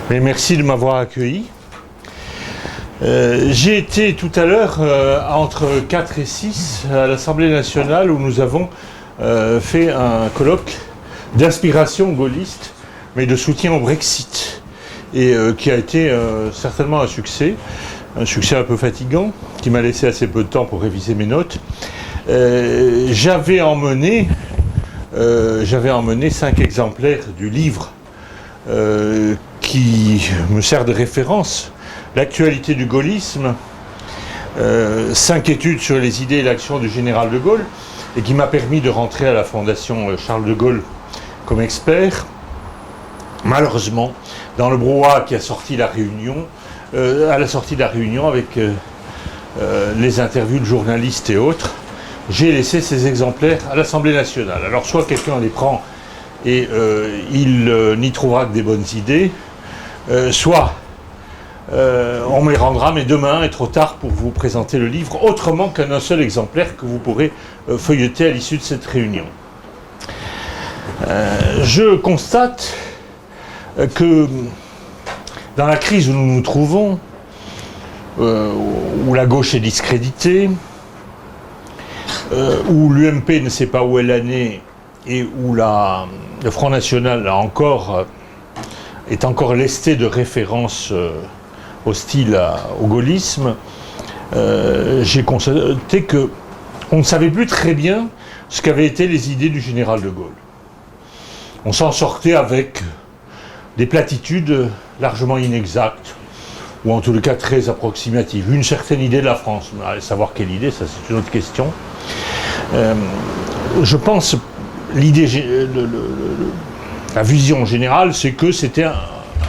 Mais merci de m'avoir accueilli. J'ai été tout à l'heure entre 4 et 6 à l'Assemblée nationale où nous avons fait un colloque d'inspiration gaulliste, mais de soutien au Brexit, et qui a été certainement un succès un peu fatigant, qui m'a laissé assez peu de temps pour réviser mes notes. J'avais emmené 5 exemplaires du livre qui me sert de référence, l'actualité du gaullisme, 5 études sur les idées et l'action du général de Gaulle, et qui m'a permis de rentrer à la Fondation Charles de Gaulle comme expert. Malheureusement, dans le brouhaha qui a sorti la réunion, à la sortie de la réunion avec les interviews de journalistes et autres, j'ai laissé ces exemplaires à l'Assemblée nationale. Alors soit quelqu'un les prend et il n'y trouvera que des bonnes idées, soit on me les rendra, mais demain est trop tard pour vous présenter le livre, autrement qu'un seul exemplaire que vous pourrez feuilleter à l'issue de cette réunion. Je constate que dans la crise où nous nous trouvons, où la gauche est discréditée, où l'UMP ne sait pas où elle est née et où le Front National est encore lesté de références hostiles au gaullisme, j'ai constaté qu'on ne savait plus très bien ce qu'avaient été les idées du général de Gaulle. On s'en sortait avec des platitudes largement inexactes, ou en tout cas très approximatives. Une certaine idée de la France. Allez savoir quelle idée, ça c'est une autre question. Je pense, la vision générale, c'est que c'était un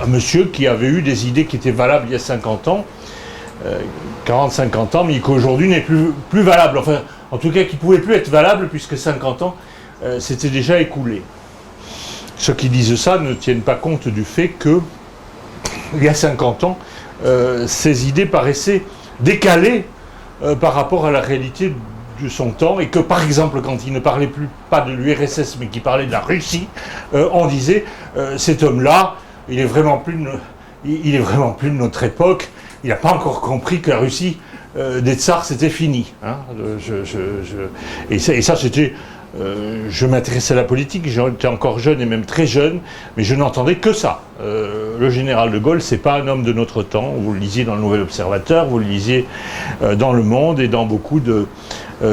monsieur qui avait eu des idées qui étaient valables il y a 50 ans, 40-50 ans, mais qu'aujourd'hui n'est plus valable. Enfin, en tout cas, qui ne pouvait plus être valable puisque 50 ans s'étaient déjà écoulés. Ceux qui disent ça ne tiennent pas compte du fait que, il y a 50 ans, ces idées paraissaient décalées par rapport à la réalité de son temps, et que par exemple quand il ne parlait pas de l'URSS mais qu'il parlait de la Russie, on disait cet homme-là, il est vraiment plus de notre époque, il n'a pas encore compris que la Russie des tsars c'était fini. Hein. Et ça c'était... je m'intéressais à la politique, j'étais encore jeune et même très jeune, mais je n'entendais que ça. Le général de Gaulle, c'est pas un homme de notre temps. Vous le lisiez dans le Nouvel Observateur, vous le lisiez dans Le Monde et dans beaucoup de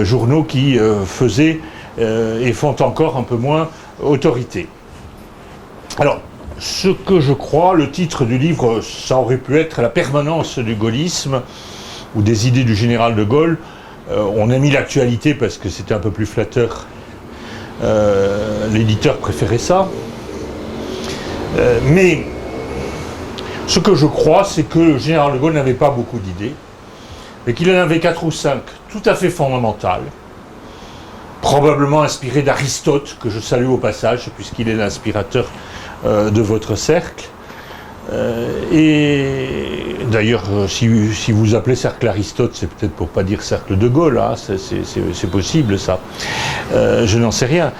journaux qui faisaient et font encore un peu moins autorité. Alors, ce que je crois, le titre du livre, ça aurait pu être La permanence du gaullisme ou des idées du général de Gaulle. On a mis l'actualité parce que c'était un peu plus flatteur. L'éditeur préférait ça. Mais ce que je crois, c'est que le général de Gaulle n'avait pas beaucoup d'idées, mais qu'il en avait 4 ou 5 tout à fait fondamentales, probablement inspirées d'Aristote, que je salue au passage, puisqu'il est l'inspirateur de votre cercle. Et d'ailleurs, si vous appelez cercle Aristote, c'est peut-être pour pas dire cercle de Gaulle, hein, c'est possible ça. Je n'en sais rien.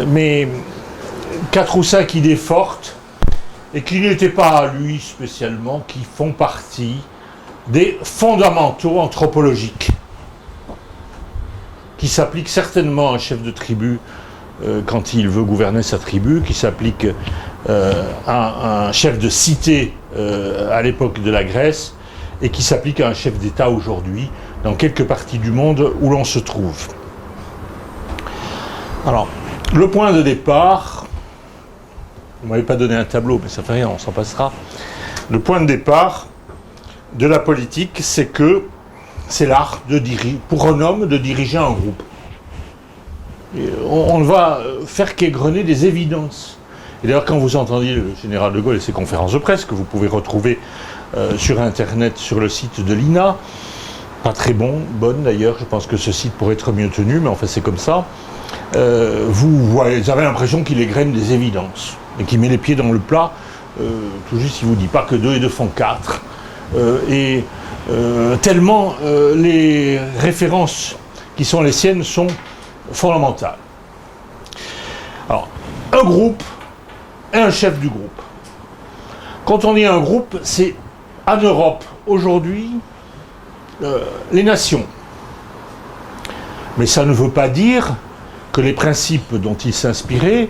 Mais 4 ou 5 idées fortes, et qui n'étaient pas à lui spécialement, qui font partie des fondamentaux anthropologiques, qui s'appliquent certainement à un chef de tribu quand il veut gouverner sa tribu, qui s'appliquent à un chef de cité à l'époque de la Grèce, et qui s'applique à un chef d'État aujourd'hui, dans quelques parties du monde où l'on se trouve. Alors, le point de départ, vous ne m'avez pas donné un tableau, mais ça fait rien, on s'en passera. Le point de départ de la politique, c'est que c'est l'art de diriger, pour un homme, de diriger un groupe. Et on va faire qu'égrener des évidences. Et d'ailleurs, quand vous entendiez le général de Gaulle et ses conférences de presse, que vous pouvez retrouver sur Internet, sur le site de l'INA, pas très bonne d'ailleurs, je pense que ce site pourrait être mieux tenu, mais enfin c'est comme ça, vous avez l'impression qu'il égrène des évidences, et qu'il met les pieds dans le plat, tout juste il ne vous dit pas que 2 et 2 font 4, et tellement les références qui sont les siennes sont fondamentales. Alors, un groupe et un chef du groupe. Quand on dit un groupe, c'est en Europe, aujourd'hui, les nations. Mais ça ne veut pas dire que les principes dont il s'inspirait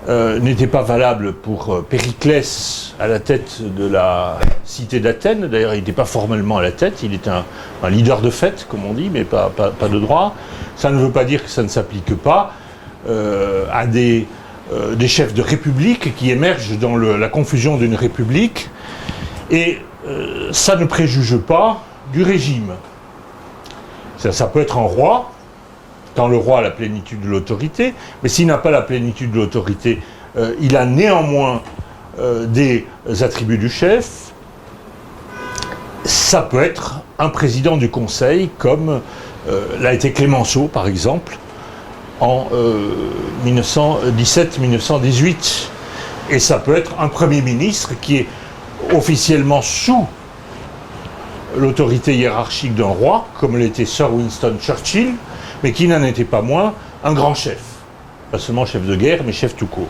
n'étaient pas valables pour Périclès à la tête de la cité d'Athènes. D'ailleurs, il n'était pas formellement à la tête, il était un leader de fait, comme on dit, mais pas de droit. Ça ne veut pas dire que ça ne s'applique pas à des chefs de république qui émergent dans la confusion d'une république. Et ça ne préjuge pas du régime. Ça peut être un roi, quand le roi a la plénitude de l'autorité, mais s'il n'a pas la plénitude de l'autorité, il a néanmoins des attributs du chef. Ça peut être un président du Conseil, comme l'a été Clémenceau, par exemple, en 1917-1918. Et ça peut être un Premier ministre qui est officiellement sous l'autorité hiérarchique d'un roi, comme l'était Sir Winston Churchill, mais qui n'en était pas moins un grand chef. Pas seulement chef de guerre, mais chef tout court.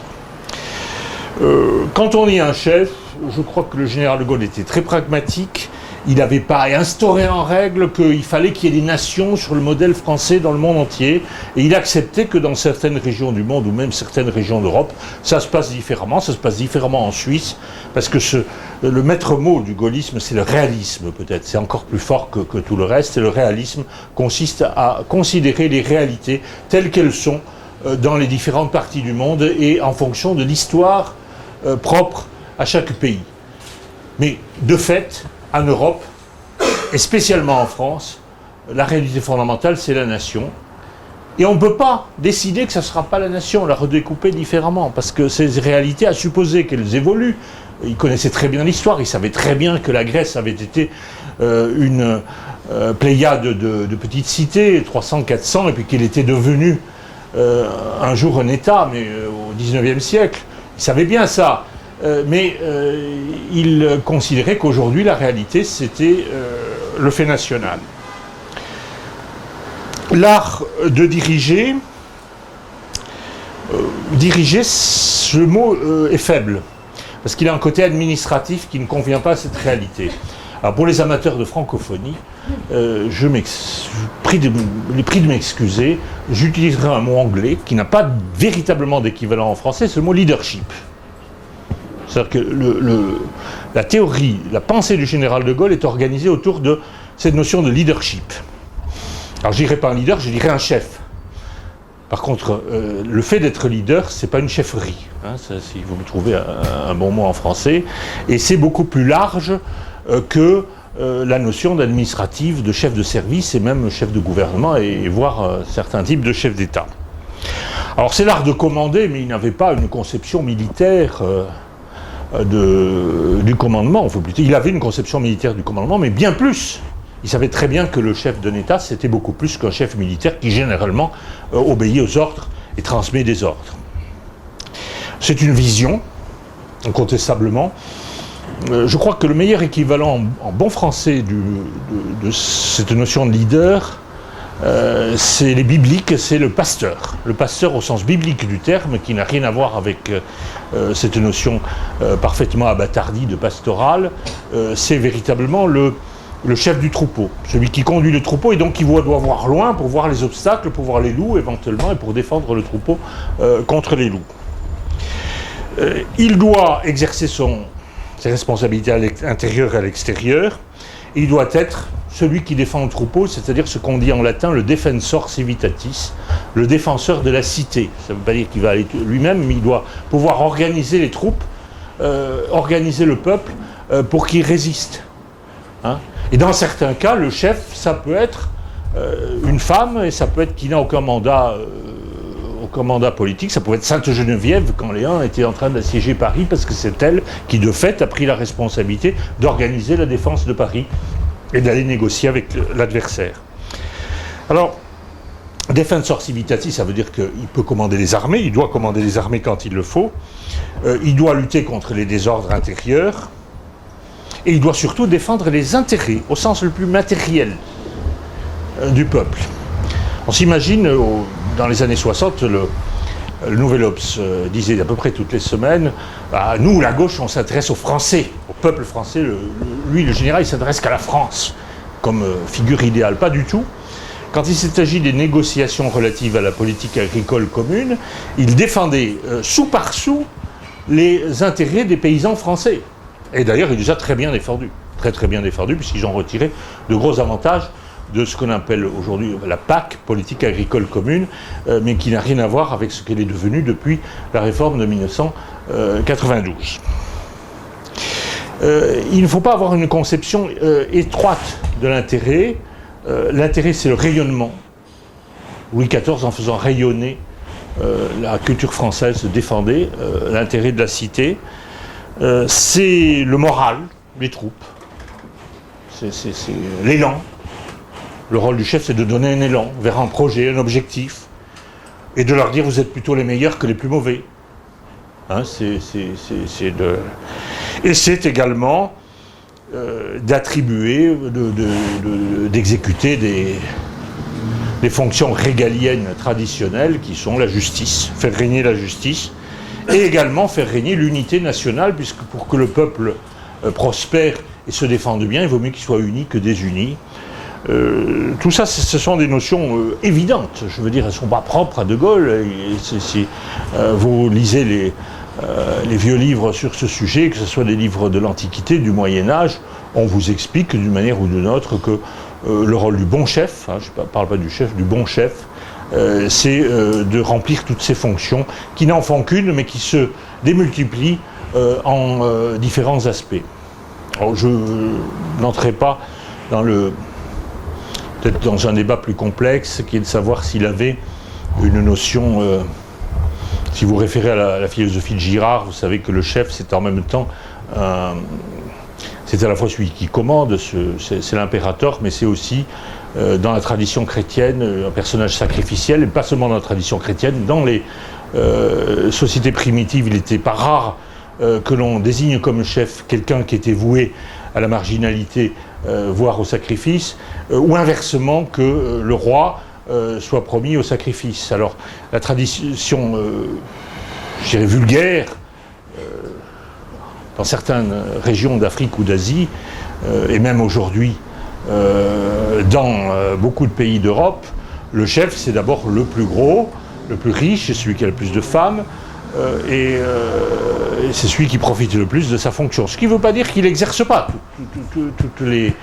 Quand on dit un chef, je crois que le général de Gaulle était très pragmatique. Il n'avait pas instauré en règle qu'il fallait qu'il y ait des nations sur le modèle français dans le monde entier. Et il acceptait que dans certaines régions du monde, ou même certaines régions d'Europe, ça se passe différemment. Ça se passe différemment en Suisse, parce que le maître mot du gaullisme, c'est le réalisme peut-être. C'est encore plus fort que tout le reste. Et le réalisme consiste à considérer les réalités telles qu'elles sont dans les différentes parties du monde et en fonction de l'histoire propre à chaque pays. Mais de fait, en Europe, et spécialement en France, la réalité fondamentale, c'est la nation. Et on ne peut pas décider que ça ne sera pas la nation, la redécouper différemment, parce que ces réalités, à supposer qu'elles évoluent, ils connaissaient très bien l'histoire, ils savaient très bien que la Grèce avait été une pléiade de petites cités, 300, 400, et puis qu'elle était devenue un jour un État, mais au XIXe siècle. Ils savaient bien ça. Mais il considérait qu'aujourd'hui, la réalité, c'était le fait national. L'art de diriger, ce mot est faible, parce qu'il a un côté administratif qui ne convient pas à cette réalité. Alors pour les amateurs de francophonie, je prie de m'excuser, j'utiliserai un mot anglais qui n'a pas véritablement d'équivalent en français, c'est le mot leadership. C'est-à-dire que la théorie, la pensée du général de Gaulle est organisée autour de cette notion de leadership. Alors je dirais pas un leader, je dirais un chef. Par contre, le fait d'être leader, c'est pas une chefferie, hein, si vous me trouvez un bon mot en français, et c'est beaucoup plus large que la notion d'administrative, de chef de service et même chef de gouvernement et voire certains types de chefs d'État. Alors c'est l'art de commander, mais il n'avait pas une conception militaire du commandement. Il avait une conception militaire du commandement, mais bien plus. Il savait très bien que le chef d'un État, c'était beaucoup plus qu'un chef militaire qui généralement obéit aux ordres et transmet des ordres. C'est une vision, incontestablement. Je crois que le meilleur équivalent en bon français de cette notion de leader, c'est les bibliques, c'est le pasteur. Le pasteur au sens biblique du terme, qui n'a rien à voir avec cette notion parfaitement abâtardie de pastoral, c'est véritablement le chef du troupeau, celui qui conduit le troupeau et donc qui doit voir loin pour voir les obstacles, pour voir les loups éventuellement et pour défendre le troupeau contre les loups. Il doit exercer ses responsabilités à l'intérieur et à l'extérieur, et il doit être celui qui défend le troupeau, c'est-à-dire ce qu'on dit en latin le defensor civitatis, le défenseur de la cité. Ça ne veut pas dire qu'il va aller lui-même, mais il doit pouvoir organiser les troupes, organiser le peuple pour qu'il résiste. Hein. Et dans certains cas, le chef, ça peut être une femme, et ça peut être qui n'a aucun mandat politique, ça pouvait être Sainte-Geneviève quand Léon était en train d'assiéger Paris, parce que c'est elle qui, de fait, a pris la responsabilité d'organiser la défense de Paris et d'aller négocier avec l'adversaire. Alors, defensor civitatis, ça veut dire qu'il peut commander les armées, il doit commander les armées quand il le faut, il doit lutter contre les désordres intérieurs, et il doit surtout défendre les intérêts, au sens le plus matériel du peuple. On s'imagine, dans les années 60, le Nouvel Obs disait à peu près toutes les semaines, nous, la gauche, on s'intéresse aux Français, au peuple français. Lui, le général, il s'intéresse qu'à la France, comme figure idéale. Pas du tout. Quand il s'est agi des négociations relatives à la politique agricole commune, il défendait sou par sou les intérêts des paysans français. Et d'ailleurs, il les a très bien défendus. Très très bien défendus, puisqu'ils ont retiré de gros avantages de ce qu'on appelle aujourd'hui la PAC, politique agricole commune, mais qui n'a rien à voir avec ce qu'elle est devenue depuis la réforme de 1992. Il ne faut pas avoir une conception étroite de l'intérêt. L'intérêt, c'est le rayonnement. Louis XIV, en faisant rayonner la culture française, défendait l'intérêt de la cité. C'est le moral, les troupes. C'est l'élan. Le rôle du chef, c'est de donner un élan vers un projet, un objectif, et de leur dire vous êtes plutôt les meilleurs que les plus mauvais. Hein, Et c'est également d'attribuer, d'exécuter des fonctions régaliennes traditionnelles qui sont la justice, faire régner la justice, et également faire régner l'unité nationale, puisque pour que le peuple prospère et se défende bien, il vaut mieux qu'il soit uni que désuni. Tout ça, ce sont des notions évidentes. Je veux dire, elles ne sont pas propres à De Gaulle. Si vous lisez les vieux livres sur ce sujet, que ce soit des livres de l'Antiquité, du Moyen-Âge, on vous explique d'une manière ou d'une autre que le rôle du bon chef, je ne parle pas du chef, du bon chef, c'est de remplir toutes ces fonctions qui n'en font qu'une, mais qui se démultiplient en différents aspects. Alors, je n'entrerai pas peut-être dans un débat plus complexe, qui est de savoir s'il avait une notion... si vous référez à la philosophie de Girard, vous savez que le chef, c'est en même temps... c'est à la fois celui qui commande, c'est l'impérator, mais c'est aussi, dans la tradition chrétienne, un personnage sacrificiel, et pas seulement dans la tradition chrétienne. Dans les sociétés primitives, il n'était pas rare que l'on désigne comme chef quelqu'un qui était voué à la marginalité, voire au sacrifice, ou inversement que le roi soit promis au sacrifice. Alors la tradition, je dirais vulgaire, dans certaines régions d'Afrique ou d'Asie, et même aujourd'hui dans beaucoup de pays d'Europe, le chef c'est d'abord le plus gros, le plus riche, c'est celui qui a le plus de femmes, et c'est celui qui profite le plus de sa fonction. Ce qui ne veut pas dire qu'il n'exerce pas toutes les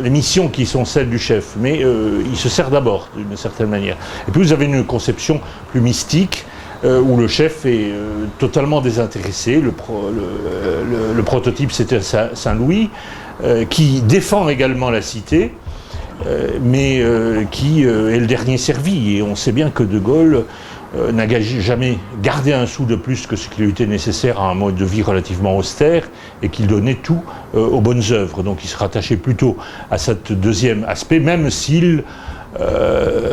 missions qui sont celles du chef, mais il se sert d'abord d'une certaine manière. Et puis vous avez une conception plus mystique, où le chef est totalement désintéressé. Le prototype, c'était Saint-Louis, qui défend également la cité, mais qui est le dernier servi. Et on sait bien que De Gaulle n'a jamais gardé un sou de plus que ce qui lui était nécessaire à un mode de vie relativement austère, et qu'il donnait tout aux bonnes œuvres. Donc il se rattachait plutôt à cet deuxième aspect, même s'il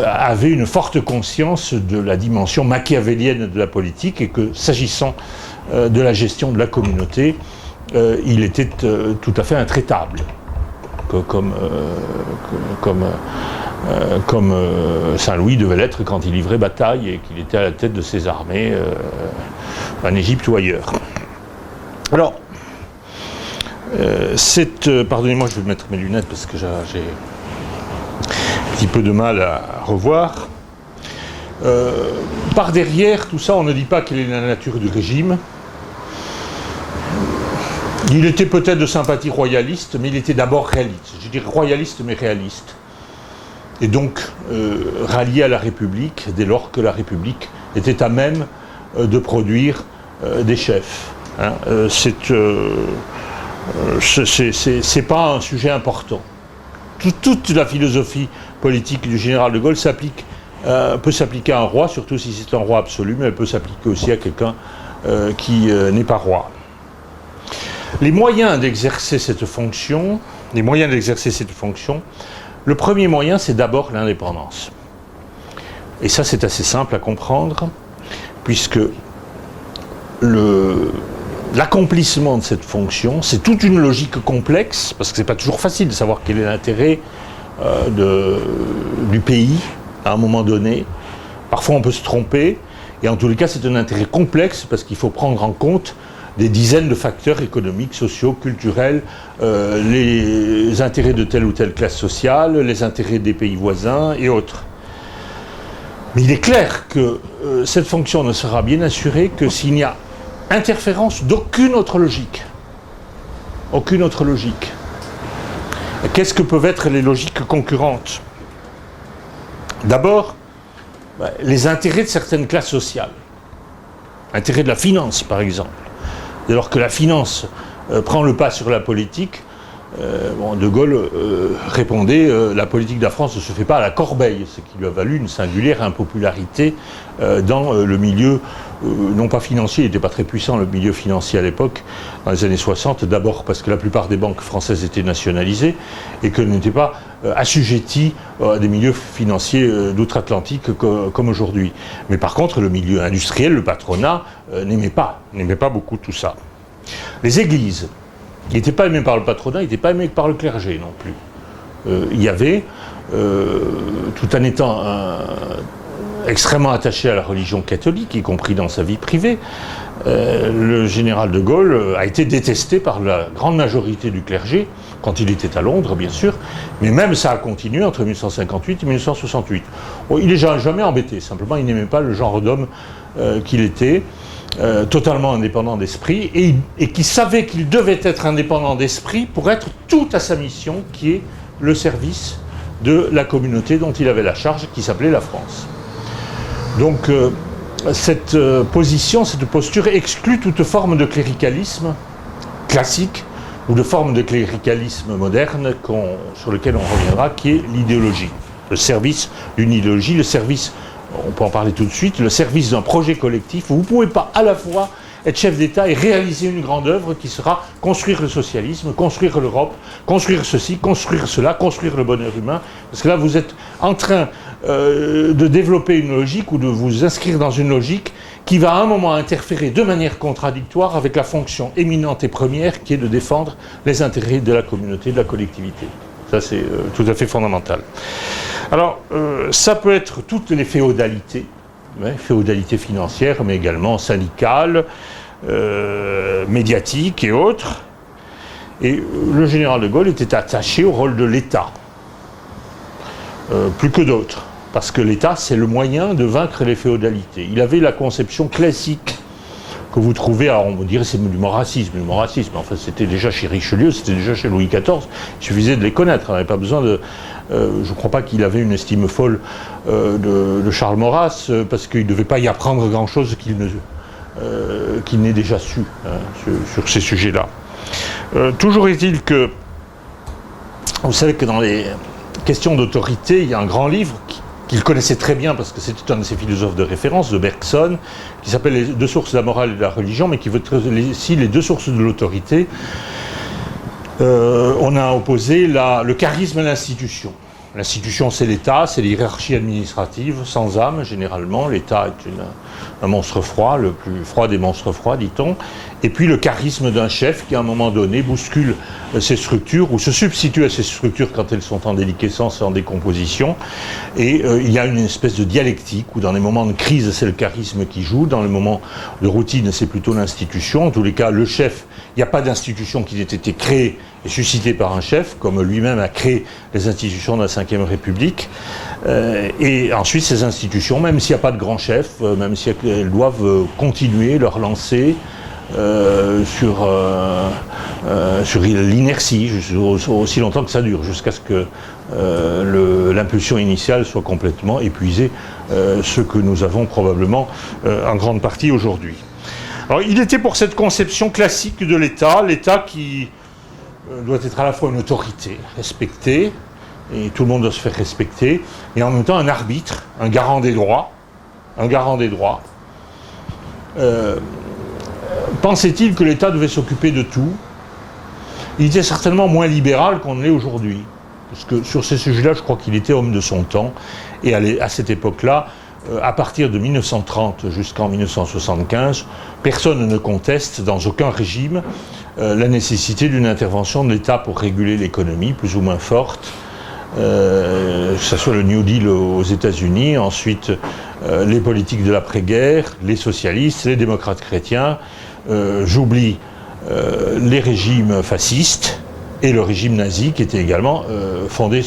avait une forte conscience de la dimension machiavélienne de la politique, et que s'agissant de la gestion de la communauté, il était tout à fait intraitable, comme Saint-Louis devait l'être quand il livrait bataille et qu'il était à la tête de ses armées en Égypte ou ailleurs. Alors, pardonnez-moi, je vais mettre mes lunettes parce que j'ai un petit peu de mal à revoir. Par derrière tout ça, on ne dit pas quelle est la nature du régime. Il était peut-être de sympathie royaliste, mais il était d'abord réaliste. Je dirais royaliste, mais réaliste. Et donc rallié à la République, dès lors que la République était à même de produire des chefs. Hein. C'est pas un sujet important. Toute la philosophie politique du général de Gaulle peut s'appliquer à un roi, surtout si c'est un roi absolu, mais elle peut s'appliquer aussi à quelqu'un qui n'est pas roi. Les moyens d'exercer cette fonction, le premier moyen, c'est d'abord l'indépendance. Et ça, c'est assez simple à comprendre, puisque l'accomplissement de cette fonction, c'est toute une logique complexe, parce que c'est pas toujours facile de savoir quel est l'intérêt du pays à un moment donné. Parfois, on peut se tromper. Et en tous les cas, c'est un intérêt complexe parce qu'il faut prendre en compte des dizaines de facteurs économiques, sociaux, culturels, les intérêts de telle ou telle classe sociale, les intérêts des pays voisins et autres. Mais il est clair que cette fonction ne sera bien assurée que s'il n'y a interférence d'aucune autre logique. Aucune autre logique. Qu'est-ce que peuvent être les logiques concurrentes ? D'abord, les intérêts de certaines classes sociales. Intérêts de la finance, par exemple. Dès lors que la finance prend le pas sur la politique, De Gaulle répondait la politique de la France ne se fait pas à la corbeille, ce qui lui a valu une singulière impopularité dans le milieu, non pas financier, il n'était pas très puissant le milieu financier à l'époque, dans les années 60, d'abord parce que la plupart des banques françaises étaient nationalisées et qu'elles n'étaient pas assujetties à des milieux financiers d'outre-Atlantique comme aujourd'hui. Mais par contre, le milieu industriel, le patronat, n'aimait pas beaucoup tout ça. Les églises, il n'était pas aimé par le patronat, il n'était pas aimé par le clergé non plus. Il y avait, tout en étant extrêmement attaché à la religion catholique, y compris dans sa vie privée, le général de Gaulle a été détesté par la grande majorité du clergé, quand il était à Londres, bien sûr, mais même ça a continué entre 1958 et 1968. Bon, il n'est jamais embêté, simplement il n'aimait pas le genre d'homme qu'il était, totalement indépendant d'esprit, et qui savait qu'il devait être indépendant d'esprit pour être tout à sa mission, qui est le service de la communauté dont il avait la charge, qui s'appelait la France. Donc cette position, cette posture exclut toute forme de cléricalisme classique ou de forme de cléricalisme moderne sur lequel on reviendra, qui est l'idéologie, le service d'une idéologie, le service, on peut en parler tout de suite, le service d'un projet collectif où vous ne pouvez pas à la fois être chef d'État et réaliser une grande œuvre qui sera construire le socialisme, construire l'Europe, construire ceci, construire cela, construire le bonheur humain. Parce que là, vous êtes en train de développer une logique ou de vous inscrire dans une logique qui va à un moment interférer de manière contradictoire avec la fonction éminente et première qui est de défendre les intérêts de la communauté, de la collectivité. Ça, c'est tout à fait fondamental. Alors, ça peut être toutes les féodalités, féodalité financière, mais également syndicale, médiatique et autres. Et le général de Gaulle était attaché au rôle de l'État, plus que d'autres, parce que l'État, c'est le moyen de vaincre les féodalités. Il avait la conception classique que vous trouvez, alors on vous dirait c'est du racisme, enfin c'était déjà chez Richelieu, c'était déjà chez Louis XIV, il suffisait de les connaître, on n'avait pas besoin de... je ne crois pas qu'il avait une estime folle de Charles Maurras, parce qu'il ne devait pas y apprendre grand-chose qu'il n'ait déjà su sur ces sujets-là. Toujours est-il que, vous savez que dans les questions d'autorité, il y a un grand livre qu'il connaissait très bien parce que c'était un de ses philosophes de référence, de Bergson, qui s'appelle Les deux sources de la morale et de la religion, mais qui veut ici les deux sources de l'autorité. On a opposé le charisme à l'institution. L'institution, c'est l'État, c'est l'hierarchie administrative, sans âme, généralement. L'État est un monstre froid, le plus froid des monstres froids, dit-on. Et puis le charisme d'un chef qui, à un moment donné, bouscule ces structures, ou se substitue à ces structures quand elles sont en déliquescence et en décomposition. Et il y a une espèce de dialectique, où dans les moments de crise, c'est le charisme qui joue, dans les moments de routine, c'est plutôt l'institution. En tous les cas, le chef, il n'y a pas d'institution qui ait été créée et suscitée par un chef, comme lui-même a créé les institutions de la Ve République. Et ensuite, ces institutions, même s'il n'y a pas de grand chef, même si elles doivent continuer leur lancée sur l'inertie, aussi longtemps que ça dure, jusqu'à ce que l'impulsion initiale soit complètement épuisée, ce que nous avons probablement en grande partie aujourd'hui. Alors, il était pour cette conception classique de l'État, l'État qui doit être à la fois une autorité respectée, et tout le monde doit se faire respecter, et en même temps un arbitre, un garant des droits. Pensait-il que l'État devait s'occuper de tout? Il était certainement moins libéral qu'on ne l'est aujourd'hui. Parce que sur ces sujets-là, je crois qu'il était homme de son temps. Et à cette époque-là, à partir de 1930 jusqu'en 1975, personne ne conteste dans aucun régime la nécessité d'une intervention de l'État pour réguler l'économie, plus ou moins forte, que ce soit le New Deal aux États-Unis, ensuite les politiques de l'après-guerre, les socialistes, les démocrates chrétiens, j'oublie les régimes fascistes et le régime nazi qui était également fondé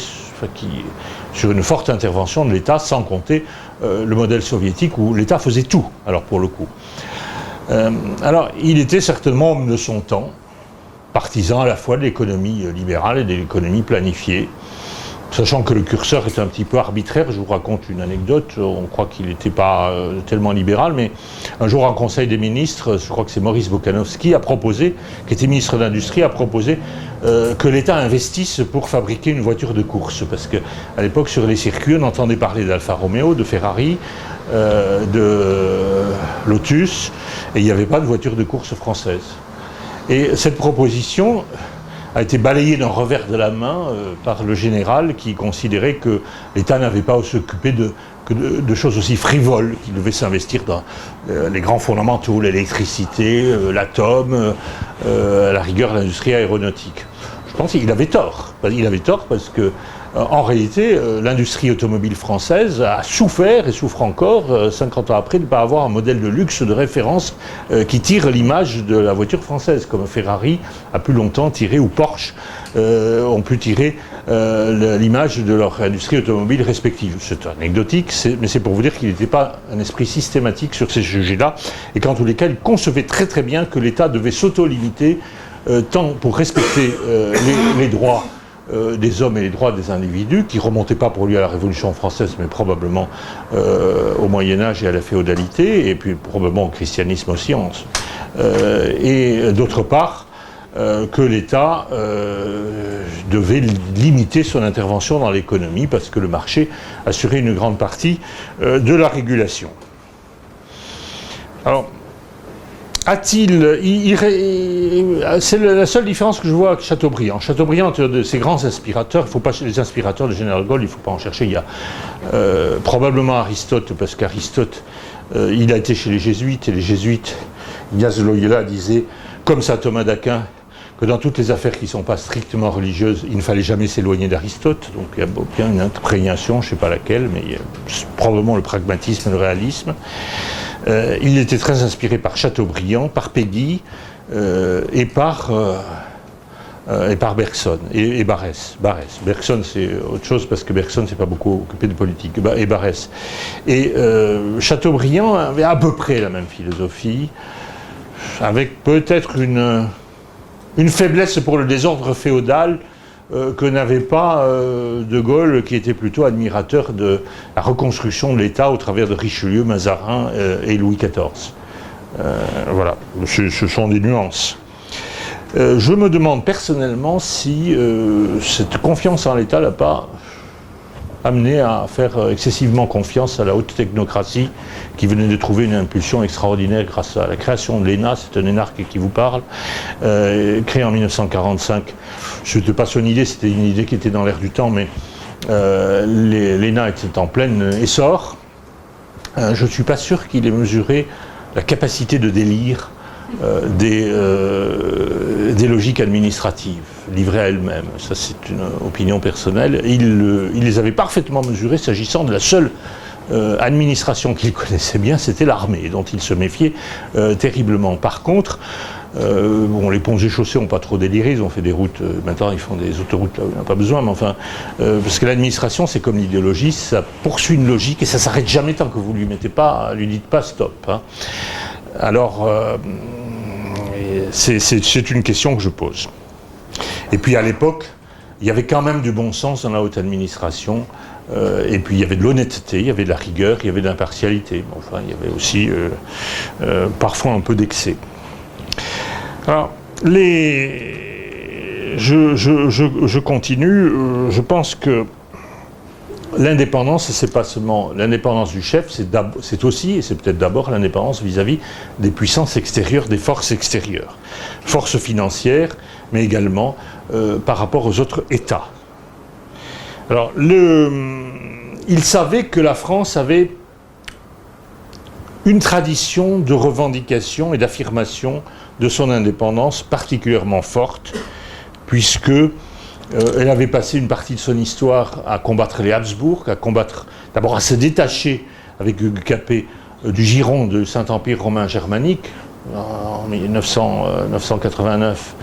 sur une forte intervention de l'État, sans compter le modèle soviétique où l'État faisait tout, alors pour le coup. Alors, il était certainement homme de son temps, partisan à la fois de l'économie libérale et de l'économie planifiée, sachant que le curseur est un petit peu arbitraire. Je vous raconte une anecdote, on croit qu'il n'était pas tellement libéral, mais un jour en Conseil des ministres, je crois que c'est Maurice Bokanovski, a proposé, qui était ministre de l'Industrie, a proposé que l'État investisse pour fabriquer une voiture de course, parce qu'à l'époque, sur les circuits, on entendait parler d'Alfa Romeo, de Ferrari, de Lotus, et il n'y avait pas de voiture de course française. Et cette proposition a été balayée d'un revers de la main par le général qui considérait que l'État n'avait pas à s'occuper de choses aussi frivoles, qu'il devait s'investir dans les grands fondamentaux, l'électricité, l'atome, à la rigueur l'industrie aéronautique. Je pense qu'il avait tort. Il avait tort parce que en réalité, l'industrie automobile française a souffert et souffre encore, 50 ans après, de ne pas avoir un modèle de luxe de référence qui tire l'image de la voiture française, comme Ferrari a pu longtemps tiré, ou Porsche ont pu tirer l'image de leur industrie automobile respective. C'est anecdotique, mais c'est pour vous dire qu'il n'était pas un esprit systématique sur ces sujets-là, et qu'en tous les cas, il concevait très très bien que l'État devait s'auto-limiter, tant pour respecter les droits des hommes et les droits des individus, qui ne remontaient pas pour lui à la Révolution française, mais probablement au Moyen-Âge et à la féodalité, et puis probablement au christianisme aussi. Et d'autre part, que l'État devait limiter son intervention dans l'économie, parce que le marché assurait une grande partie de la régulation. Alors, c'est la seule différence que je vois avec Chateaubriand. Chateaubriand est un de ces grands inspirateurs. Il faut pas, les inspirateurs de Général de Gaulle, il ne faut pas en chercher. Il y a probablement Aristote, parce qu'Aristote, il a été chez les Jésuites, et les Jésuites, Ignace de Loyola disait, comme saint Thomas d'Aquin, que dans toutes les affaires qui ne sont pas strictement religieuses, il ne fallait jamais s'éloigner d'Aristote. Donc il y a bien une imprégnation, je ne sais pas laquelle, mais il y a probablement le pragmatisme et le réalisme. Il était très inspiré par Chateaubriand, par Péguy et par Bergson et Barrès. Bergson, c'est autre chose parce que Bergson ne s'est pas beaucoup occupé de politique, et Barrès. Et Chateaubriand avait à peu près la même philosophie, avec peut-être une faiblesse pour le désordre féodal que n'avait pas de Gaulle, qui était plutôt admirateur de la reconstruction de l'État au travers de Richelieu, Mazarin et Louis XIV. Voilà, ce sont des nuances. Je me demande personnellement si cette confiance en l'État n'a pas amené à faire excessivement confiance à la haute technocratie qui venait de trouver une impulsion extraordinaire grâce à la création de l'ENA. C'est un énarque qui vous parle, créé en 1945. Ce n'était pas son idée, c'était une idée qui était dans l'air du temps, mais l'ENA était en plein essor. Je ne suis pas sûr qu'il ait mesuré la capacité de délire des logiques administratives livrées à elles-mêmes. Ça, c'est une opinion personnelle. Il les avait parfaitement mesurées s'agissant de la seule administration qu'il connaissait bien, c'était l'armée, dont il se méfiait terriblement. Par contre, les ponts et chaussées n'ont pas trop déliré, ils ont fait des routes, maintenant ils font des autoroutes là où il n'y en a pas besoin, mais enfin, parce que l'administration, c'est comme l'idéologie, ça poursuit une logique et ça ne s'arrête jamais tant que vous ne lui dites pas stop. Hein. Alors, c'est une question que je pose. Et puis à l'époque, il y avait quand même du bon sens dans la haute administration, et puis il y avait de l'honnêteté, il y avait de la rigueur, il y avait de l'impartialité. Enfin, il y avait aussi parfois un peu d'excès. Alors, je continue. Je pense que l'indépendance, c'est pas seulement l'indépendance du chef, c'est aussi, et c'est peut-être d'abord, l'indépendance vis-à-vis des puissances extérieures, des forces extérieures. Forces financières, mais également par rapport aux autres États. Alors, il savait que la France avait une tradition de revendication et d'affirmation de son indépendance particulièrement forte, puisque Elle avait passé une partie de son histoire à combattre les Habsbourg, d'abord à se détacher avec Hugues Capet du giron du Saint-Empire romain germanique. En 989,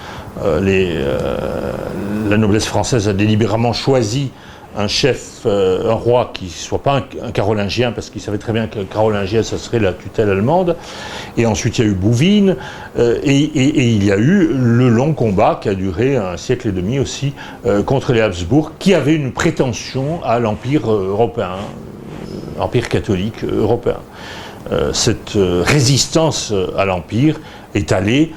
la noblesse française a délibérément choisi un chef, un roi qui ne soit pas un carolingien, parce qu'il savait très bien qu'un carolingien, ça serait la tutelle allemande. Et ensuite, il y a eu Bouvines, et il y a eu le long combat qui a duré un siècle et demi aussi, contre les Habsbourg, qui avaient une prétention à l'Empire européen, Empire catholique européen. Cette résistance à l'Empire est allée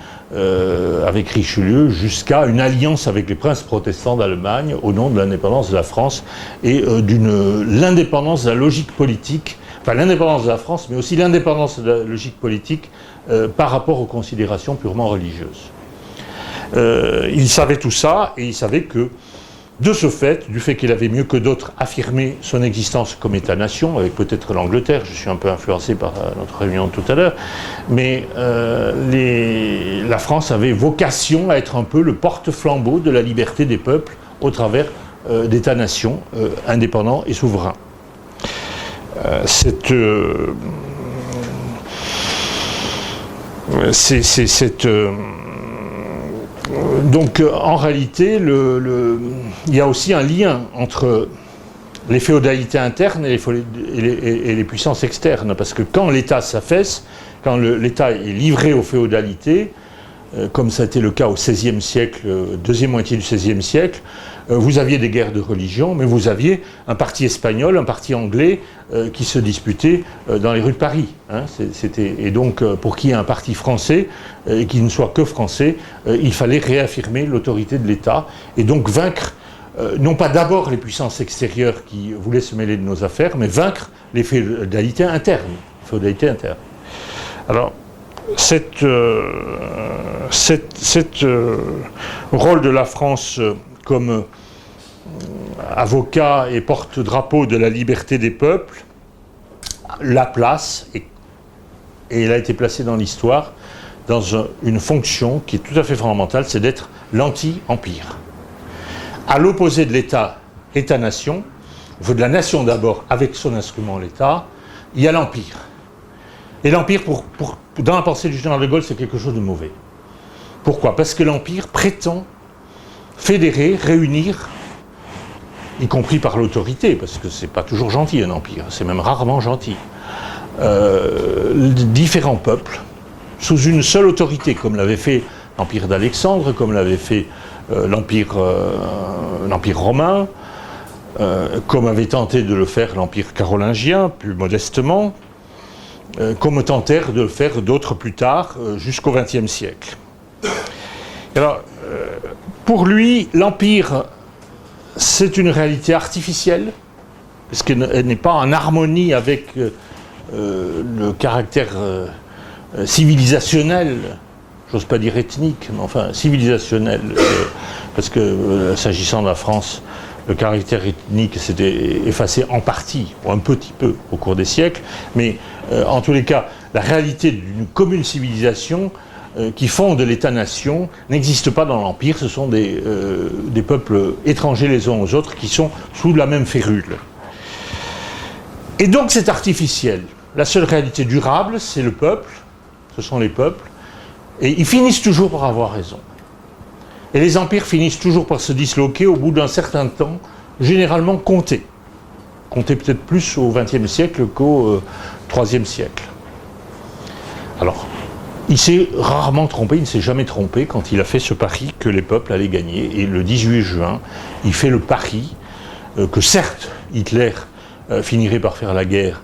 avec Richelieu jusqu'à une alliance avec les princes protestants d'Allemagne au nom de l'indépendance de la France et l'indépendance de la logique politique, enfin l'indépendance de la France, mais aussi l'indépendance de la logique politique par rapport aux considérations purement religieuses. Il savait tout ça et il savait que de ce fait, du fait qu'il avait mieux que d'autres affirmé son existence comme État-nation, avec peut-être l'Angleterre, je suis un peu influencé par notre réunion de tout à l'heure, mais la France avait vocation à être un peu le porte-flambeau de la liberté des peuples au travers d'États-nations indépendants et souverains. Donc en réalité, il y a aussi un lien entre les féodalités internes et les puissances externes, parce que quand l'État s'affaisse, quand l'État est livré aux féodalités, comme ça a été le cas au XVIe siècle, deuxième moitié du XVIe siècle, vous aviez des guerres de religion, mais vous aviez un parti espagnol, un parti anglais qui se disputaient dans les rues de Paris. Hein, et donc, pour qu'il y ait un parti français et qu'il ne soit que français, il fallait réaffirmer l'autorité de l'État et donc vaincre, non pas d'abord les puissances extérieures qui voulaient se mêler de nos affaires, mais vaincre les féodalités internes. Alors, rôle de la France comme avocat et porte-drapeau de la liberté des peuples la place, et elle a été placée dans l'histoire, dans une fonction qui est tout à fait fondamentale, c'est d'être l'anti-empire. À l'opposé de l'État, État-nation, de la nation d'abord, avec son instrument l'État, il y a l'empire. Et l'empire, dans la pensée du général de Gaulle, c'est quelque chose de mauvais. Pourquoi ? Parce que l'empire prétend fédérer, réunir, y compris par l'autorité, parce que c'est pas toujours gentil un empire, c'est même rarement gentil, différents peuples, sous une seule autorité, comme l'avait fait l'empire d'Alexandre, comme l'avait fait l'empire romain, comme avait tenté de le faire l'empire carolingien, plus modestement, comme tentèrent de le faire d'autres plus tard, jusqu'au XXe siècle. Alors, pour lui, l'empire, c'est une réalité artificielle, parce qu'elle n'est pas en harmonie avec le caractère civilisationnel, j'ose pas dire ethnique, mais enfin civilisationnel, parce que s'agissant de la France, le caractère ethnique s'était effacé en partie, ou un petit peu, au cours des siècles, mais en tous les cas, la réalité d'une commune civilisation qui fonde l'État-nation n'existe pas dans l'Empire, ce sont des peuples étrangers les uns aux autres qui sont sous la même férule. Et donc c'est artificiel. La seule réalité durable, c'est le peuple, ce sont les peuples, et ils finissent toujours par avoir raison. Et les empires finissent toujours par se disloquer au bout d'un certain temps, généralement compté. Compté peut-être plus au XXe siècle qu'au IIIe siècle. Alors, il s'est rarement trompé, il ne s'est jamais trompé quand il a fait ce pari que les peuples allaient gagner. Et le 18 juin, il fait le pari que certes, Hitler finirait par faire la guerre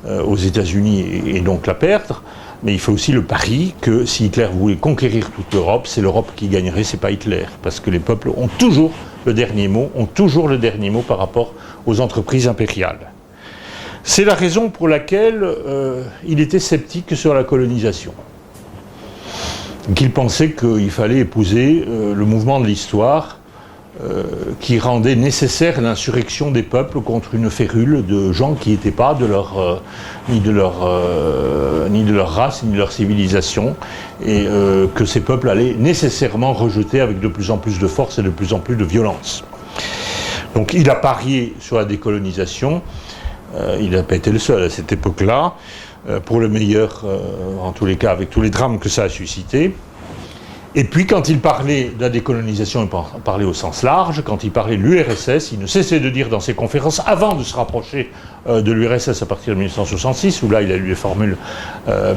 aux États-Unis et donc la perdre, mais il fait aussi le pari que si Hitler voulait conquérir toute l'Europe, c'est l'Europe qui gagnerait, c'est pas Hitler. Parce que les peuples ont toujours le dernier mot, par rapport aux entreprises impériales. C'est la raison pour laquelle il était sceptique sur la colonisation. Qu'il pensait qu'il fallait épouser le mouvement de l'histoire qui rendait nécessaire l'insurrection des peuples contre une férule de gens qui n'étaient pas ni de leur race, ni de leur civilisation, et que ces peuples allaient nécessairement rejeter avec de plus en plus de force et de plus en plus de violence. Donc il a parié sur la décolonisation, il n'a pas été le seul à cette époque-là, pour le meilleur, en tous les cas, avec tous les drames que ça a suscité. Et puis, quand il parlait de la décolonisation, il parlait au sens large. Quand il parlait de l'URSS, il ne cessait de dire dans ses conférences, avant de se rapprocher de l'URSS à partir de 1966, où là, il a eu des formules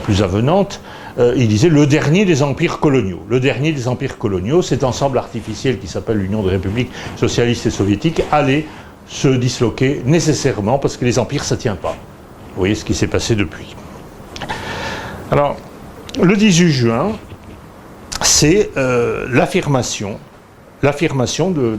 plus avenantes, il disait le dernier des empires coloniaux. Le dernier des empires coloniaux, cet ensemble artificiel qui s'appelle l'Union des républiques socialistes et soviétiques, allait se disloquer nécessairement, parce que les empires, ça ne tient pas. Vous voyez ce qui s'est passé depuis. Alors, le 18 juin, c'est l'affirmation de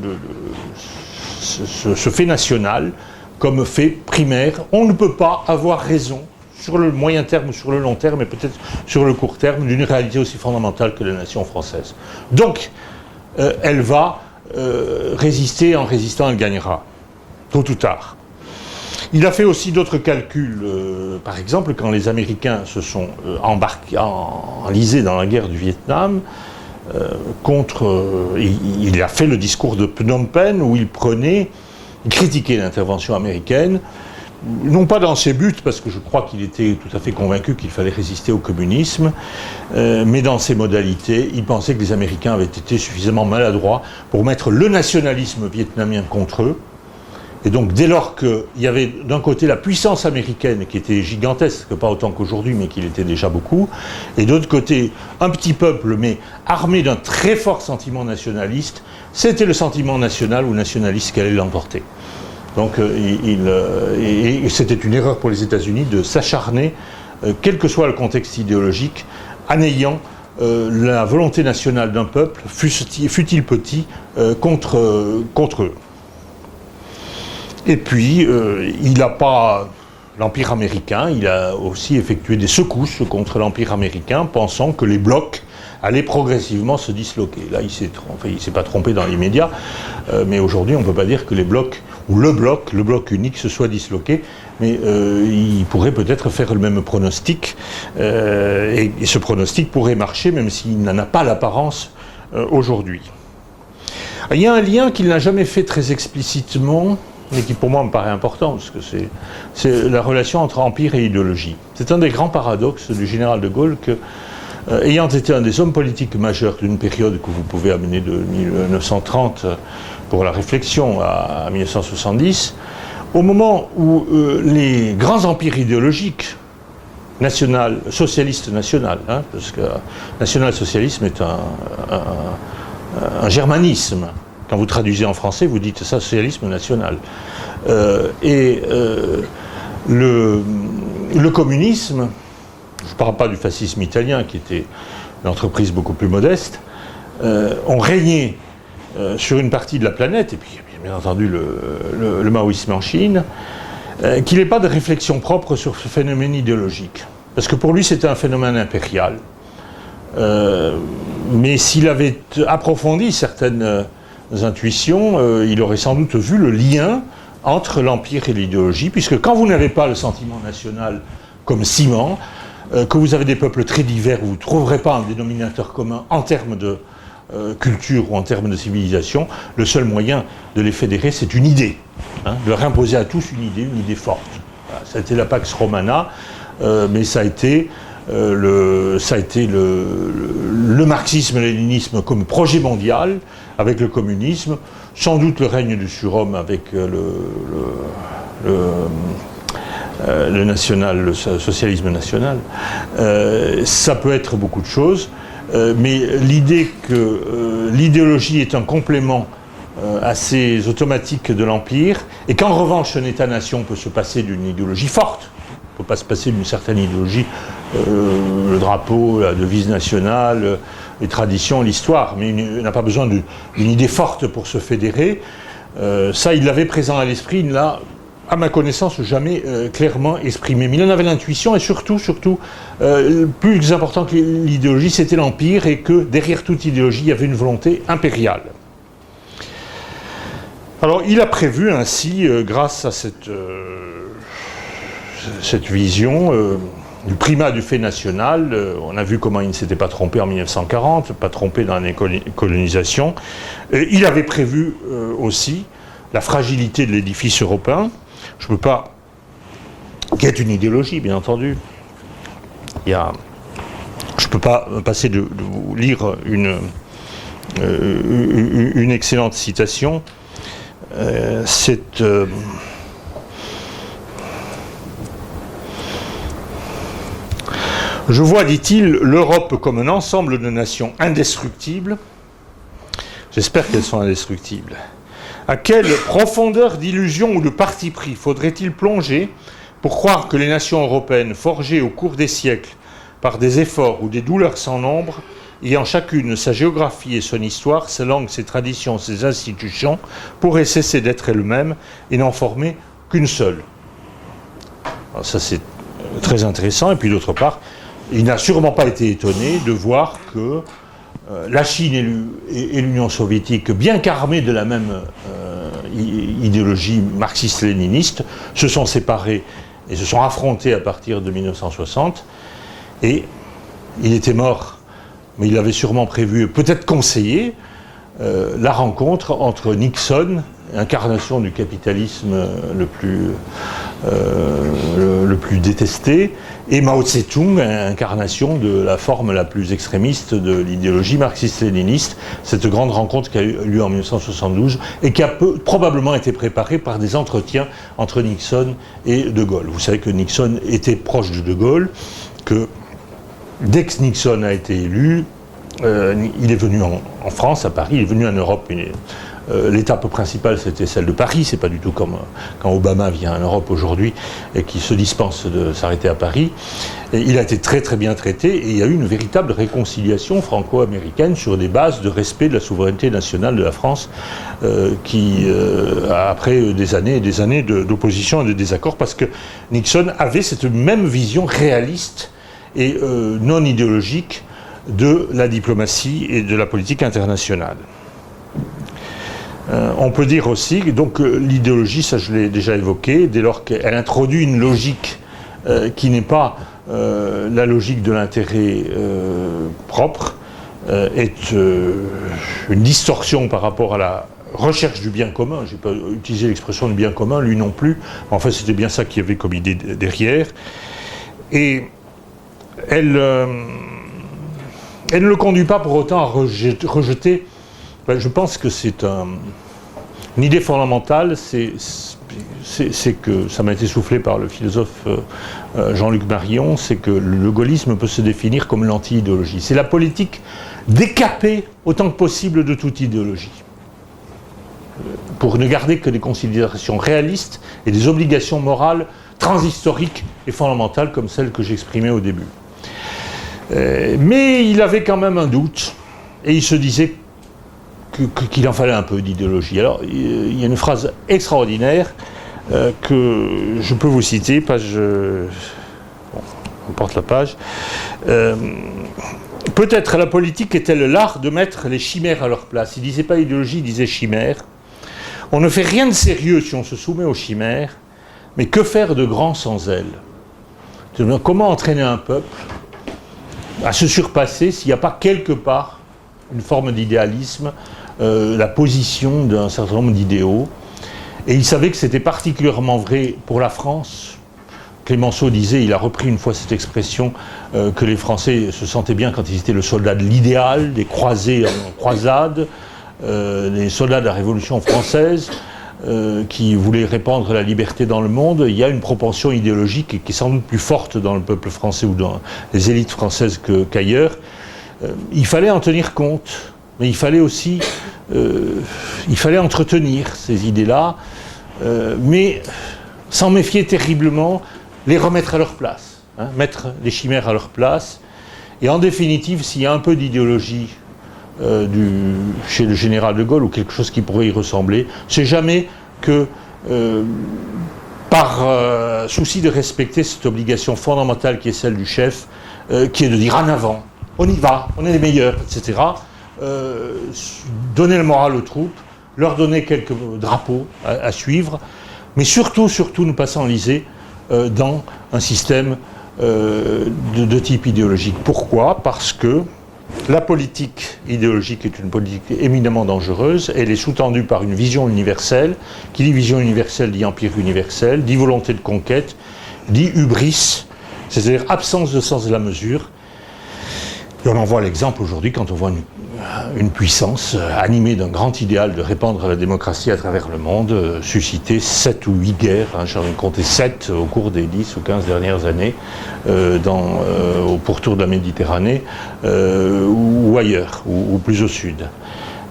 ce fait national comme fait primaire. On ne peut pas avoir raison sur le moyen terme ou sur le long terme, et peut-être sur le court terme, d'une réalité aussi fondamentale que la nation française. Donc, elle va résister. En résistant, elle gagnera, tôt ou tard. Il a fait aussi d'autres calculs. Par exemple, quand les Américains se sont enlisés dans la guerre du Vietnam, il a fait le discours de Phnom Penh où il critiquait l'intervention américaine, non pas dans ses buts, parce que je crois qu'il était tout à fait convaincu qu'il fallait résister au communisme, mais dans ses modalités. Il pensait que les Américains avaient été suffisamment maladroits pour mettre le nationalisme vietnamien contre eux. Et donc, dès lors qu'il y avait d'un côté la puissance américaine qui était gigantesque, pas autant qu'aujourd'hui, mais qui l'était déjà beaucoup, et d'autre côté, un petit peuple, mais armé d'un très fort sentiment nationaliste, c'était le sentiment national ou nationaliste qui allait l'emporter. Donc, c'était une erreur pour les États-Unis de s'acharner, quel que soit le contexte idéologique, en ayant la volonté nationale d'un peuple, fût-il petit, contre eux. Et puis, il n'a pas l'Empire américain, il a aussi effectué des secousses contre l'Empire américain, pensant que les blocs allaient progressivement se disloquer. Là, il ne s'est pas trompé dans l'immédiat, mais aujourd'hui, on ne peut pas dire que les blocs, ou le bloc unique, se soit disloqué, mais il pourrait peut-être faire le même pronostic, et ce pronostic pourrait marcher, même s'il n'en a pas l'apparence aujourd'hui. Il y a un lien qu'il n'a jamais fait très explicitement, mais qui pour moi me paraît important, parce que c'est la relation entre empire et idéologie. C'est un des grands paradoxes du général de Gaulle que, ayant été un des hommes politiques majeurs d'une période que vous pouvez amener de 1930 pour la réflexion à 1970, au moment où les grands empires idéologiques, socialistes national, parce que national-socialisme est un germanisme. Quand vous traduisez en français, vous dites ça, socialisme national. Le communisme, je ne parle pas du fascisme italien, qui était une entreprise beaucoup plus modeste, ont régné sur une partie de la planète, et puis bien entendu le maoïsme en Chine, qu'il n'ait pas de réflexion propre sur ce phénomène idéologique. Parce que pour lui, c'était un phénomène impérial. Mais s'il avait approfondi certaines intuitions, il aurait sans doute vu le lien entre l'empire et l'idéologie, puisque quand vous n'avez pas le sentiment national comme ciment, que vous avez des peuples très divers, vous ne trouverez pas un dénominateur commun en termes de culture ou en termes de civilisation, le seul moyen de les fédérer, c'est une idée, de leur imposer à tous une idée forte. Voilà, ça a été la Pax Romana, mais ça a été le marxisme-léninisme comme projet mondial, avec le communisme, sans doute le règne du surhomme avec le national, le socialisme national. Ça peut être beaucoup de choses, mais l'idée que l'idéologie est un complément assez automatique de l'empire, et qu'en revanche un État-nation peut se passer d'une idéologie forte, ne peut pas se passer d'une certaine idéologie, le drapeau, la devise nationale, les traditions, l'histoire, mais il n'a pas besoin d'une idée forte pour se fédérer. Ça, il l'avait présent à l'esprit, il ne l'a, à ma connaissance, jamais clairement exprimé. Mais il en avait l'intuition, et surtout, plus important que l'idéologie, c'était l'empire, et que derrière toute idéologie, il y avait une volonté impériale. Alors, il a prévu ainsi, grâce à cette vision du primat du fait national, on a vu comment il ne s'était pas trompé en 1940, pas trompé dans les colonisations. Il avait prévu aussi la fragilité de l'édifice européen. Je ne peux pas... qui est une idéologie, bien entendu. Je ne peux pas passer de vous lire une excellente citation. Je vois, dit-il, l'Europe comme un ensemble de nations indestructibles. J'espère qu'elles sont indestructibles. À quelle profondeur d'illusion ou de parti pris faudrait-il plonger pour croire que les nations européennes, forgées au cours des siècles par des efforts ou des douleurs sans nombre, ayant chacune sa géographie et son histoire, ses langues, ses traditions, ses institutions, pourraient cesser d'être elles-mêmes et n'en former qu'une seule. Alors ça, c'est très intéressant. Et puis d'autre part, il n'a sûrement pas été étonné de voir que la Chine et l'Union soviétique, bien qu'armées de la même idéologie marxiste-léniniste, se sont séparées et se sont affrontées à partir de 1960. Et il était mort, mais il avait sûrement prévu, peut-être conseillé, la rencontre entre Nixon, incarnation du capitalisme le plus détesté, et Mao Tse-tung, incarnation de la forme la plus extrémiste de l'idéologie marxiste-léniniste, cette grande rencontre qui a eu lieu en 1972 et qui a probablement été préparée par des entretiens entre Nixon et De Gaulle. Vous savez que Nixon était proche de De Gaulle, que dès que Nixon a été élu, il est venu en France, à Paris, il est venu en Europe. L'étape principale, c'était celle de Paris. C'est pas du tout comme quand Obama vient en Europe aujourd'hui et qui se dispense de s'arrêter à Paris. Et il a été très très bien traité et il y a eu une véritable réconciliation franco-américaine sur des bases de respect de la souveraineté nationale de la France après des années et des années d'opposition et de désaccord, parce que Nixon avait cette même vision réaliste et non idéologique de la diplomatie et de la politique internationale. On peut dire aussi que donc l'idéologie, ça je l'ai déjà évoqué, dès lors qu'elle introduit une logique qui n'est pas la logique de l'intérêt propre, est une distorsion par rapport à la recherche du bien commun. Je n'ai pas utilisé l'expression du bien commun, lui non plus. Enfin, c'était bien ça qu'il y avait comme idée derrière. Et elle ne le conduit pas pour autant à rejeter. Je pense que c'est une idée fondamentale, c'est que, ça m'a été soufflé par le philosophe Jean-Luc Marion, c'est que le gaullisme peut se définir comme l'anti-idéologie. C'est la politique décapée autant que possible de toute idéologie, pour ne garder que des considérations réalistes et des obligations morales transhistoriques et fondamentales comme celles que j'exprimais au début. Mais il avait quand même un doute, et il se disait qu'il en fallait un peu d'idéologie. Alors, il y a une phrase extraordinaire que je peux vous citer, page... Bon, on porte la page. Peut-être la politique est-elle l'art de mettre les chimères à leur place. Il ne disait pas idéologie, il disait chimère. On ne fait rien de sérieux si on se soumet aux chimères, mais que faire de grand sans elles? Comment entraîner un peuple à se surpasser s'il n'y a pas quelque part une forme d'idéalisme, la position d'un certain nombre d'idéaux. Et il savait que c'était particulièrement vrai pour la France. Clémenceau disait, il a repris une fois cette expression, que les Français se sentaient bien quand ils étaient le soldat de l'idéal, des croisés en croisade, des soldats de la Révolution française, qui voulaient répandre la liberté dans le monde. Il y a une propension idéologique qui est sans doute plus forte dans le peuple français ou dans les élites françaises qu'ailleurs. Il fallait en tenir compte. Mais il fallait aussi entretenir ces idées-là, mais s'en méfier terriblement, les remettre à leur place, mettre les chimères à leur place. Et en définitive, s'il y a un peu d'idéologie chez le général de Gaulle, ou quelque chose qui pourrait y ressembler, c'est jamais que par souci de respecter cette obligation fondamentale qui est celle du chef, qui est de dire en avant, on y va, on est les meilleurs, etc., donner le moral aux troupes, leur donner quelques drapeaux à suivre, mais surtout ne pas s'enliser dans un système de type idéologique. Pourquoi ? Parce que la politique idéologique est une politique éminemment dangereuse. Elle est sous-tendue par une vision universelle. Qui dit vision universelle dit empire universel, dit volonté de conquête, dit hubris, c'est-à-dire absence de sens de la mesure. Et on en voit l'exemple aujourd'hui quand on voit une puissance animée d'un grand idéal de répandre la démocratie à travers le monde, susciter 7 ou 8 guerres, j'en ai compté 7 au cours des 10 ou 15 dernières années, au pourtour de la Méditerranée ou ailleurs, ou plus au sud.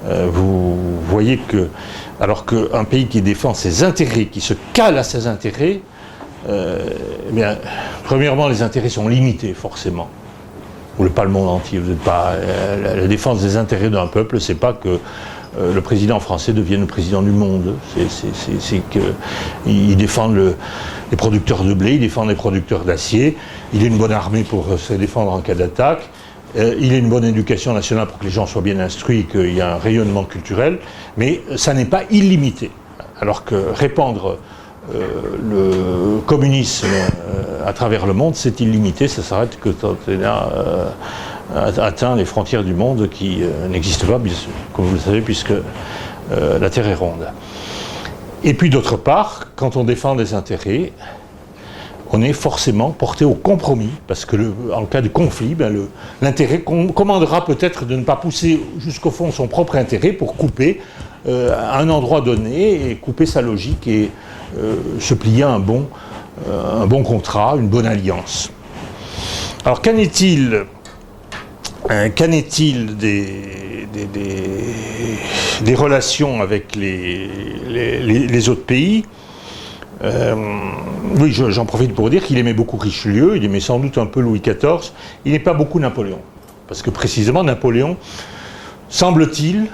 Vous voyez que, alors qu'un pays qui défend ses intérêts, qui se cale à ses intérêts, eh bien, premièrement, les intérêts sont limités, forcément. Vous n'êtes pas le monde entier, vous n'êtes pas. La défense des intérêts d'un peuple, c'est pas que le président français devienne le président du monde. C'est qu'il défend les producteurs de blé, il défend les producteurs d'acier, il a une bonne armée pour se défendre en cas d'attaque, il a une bonne éducation nationale pour que les gens soient bien instruits et qu'il y ait un rayonnement culturel, mais ça n'est pas illimité. Alors que répandre le communisme à travers le monde, c'est illimité, ça s'arrête que quand on a atteint les frontières du monde qui n'existent pas, comme vous le savez, puisque la Terre est ronde. Et puis d'autre part, quand on défend des intérêts, on est forcément porté au compromis, parce que en cas de conflit, l'intérêt commandera peut-être de ne pas pousser jusqu'au fond son propre intérêt pour couper à un endroit donné et couper sa logique et se plier à un bon contrat, une bonne alliance. Alors qu'en est-il des relations avec les autres pays? Oui, j'en profite pour dire qu'il aimait beaucoup Richelieu, il aimait sans doute un peu Louis XIV, il n'aimait pas beaucoup Napoléon. Parce que précisément, Napoléon, semble-t-il,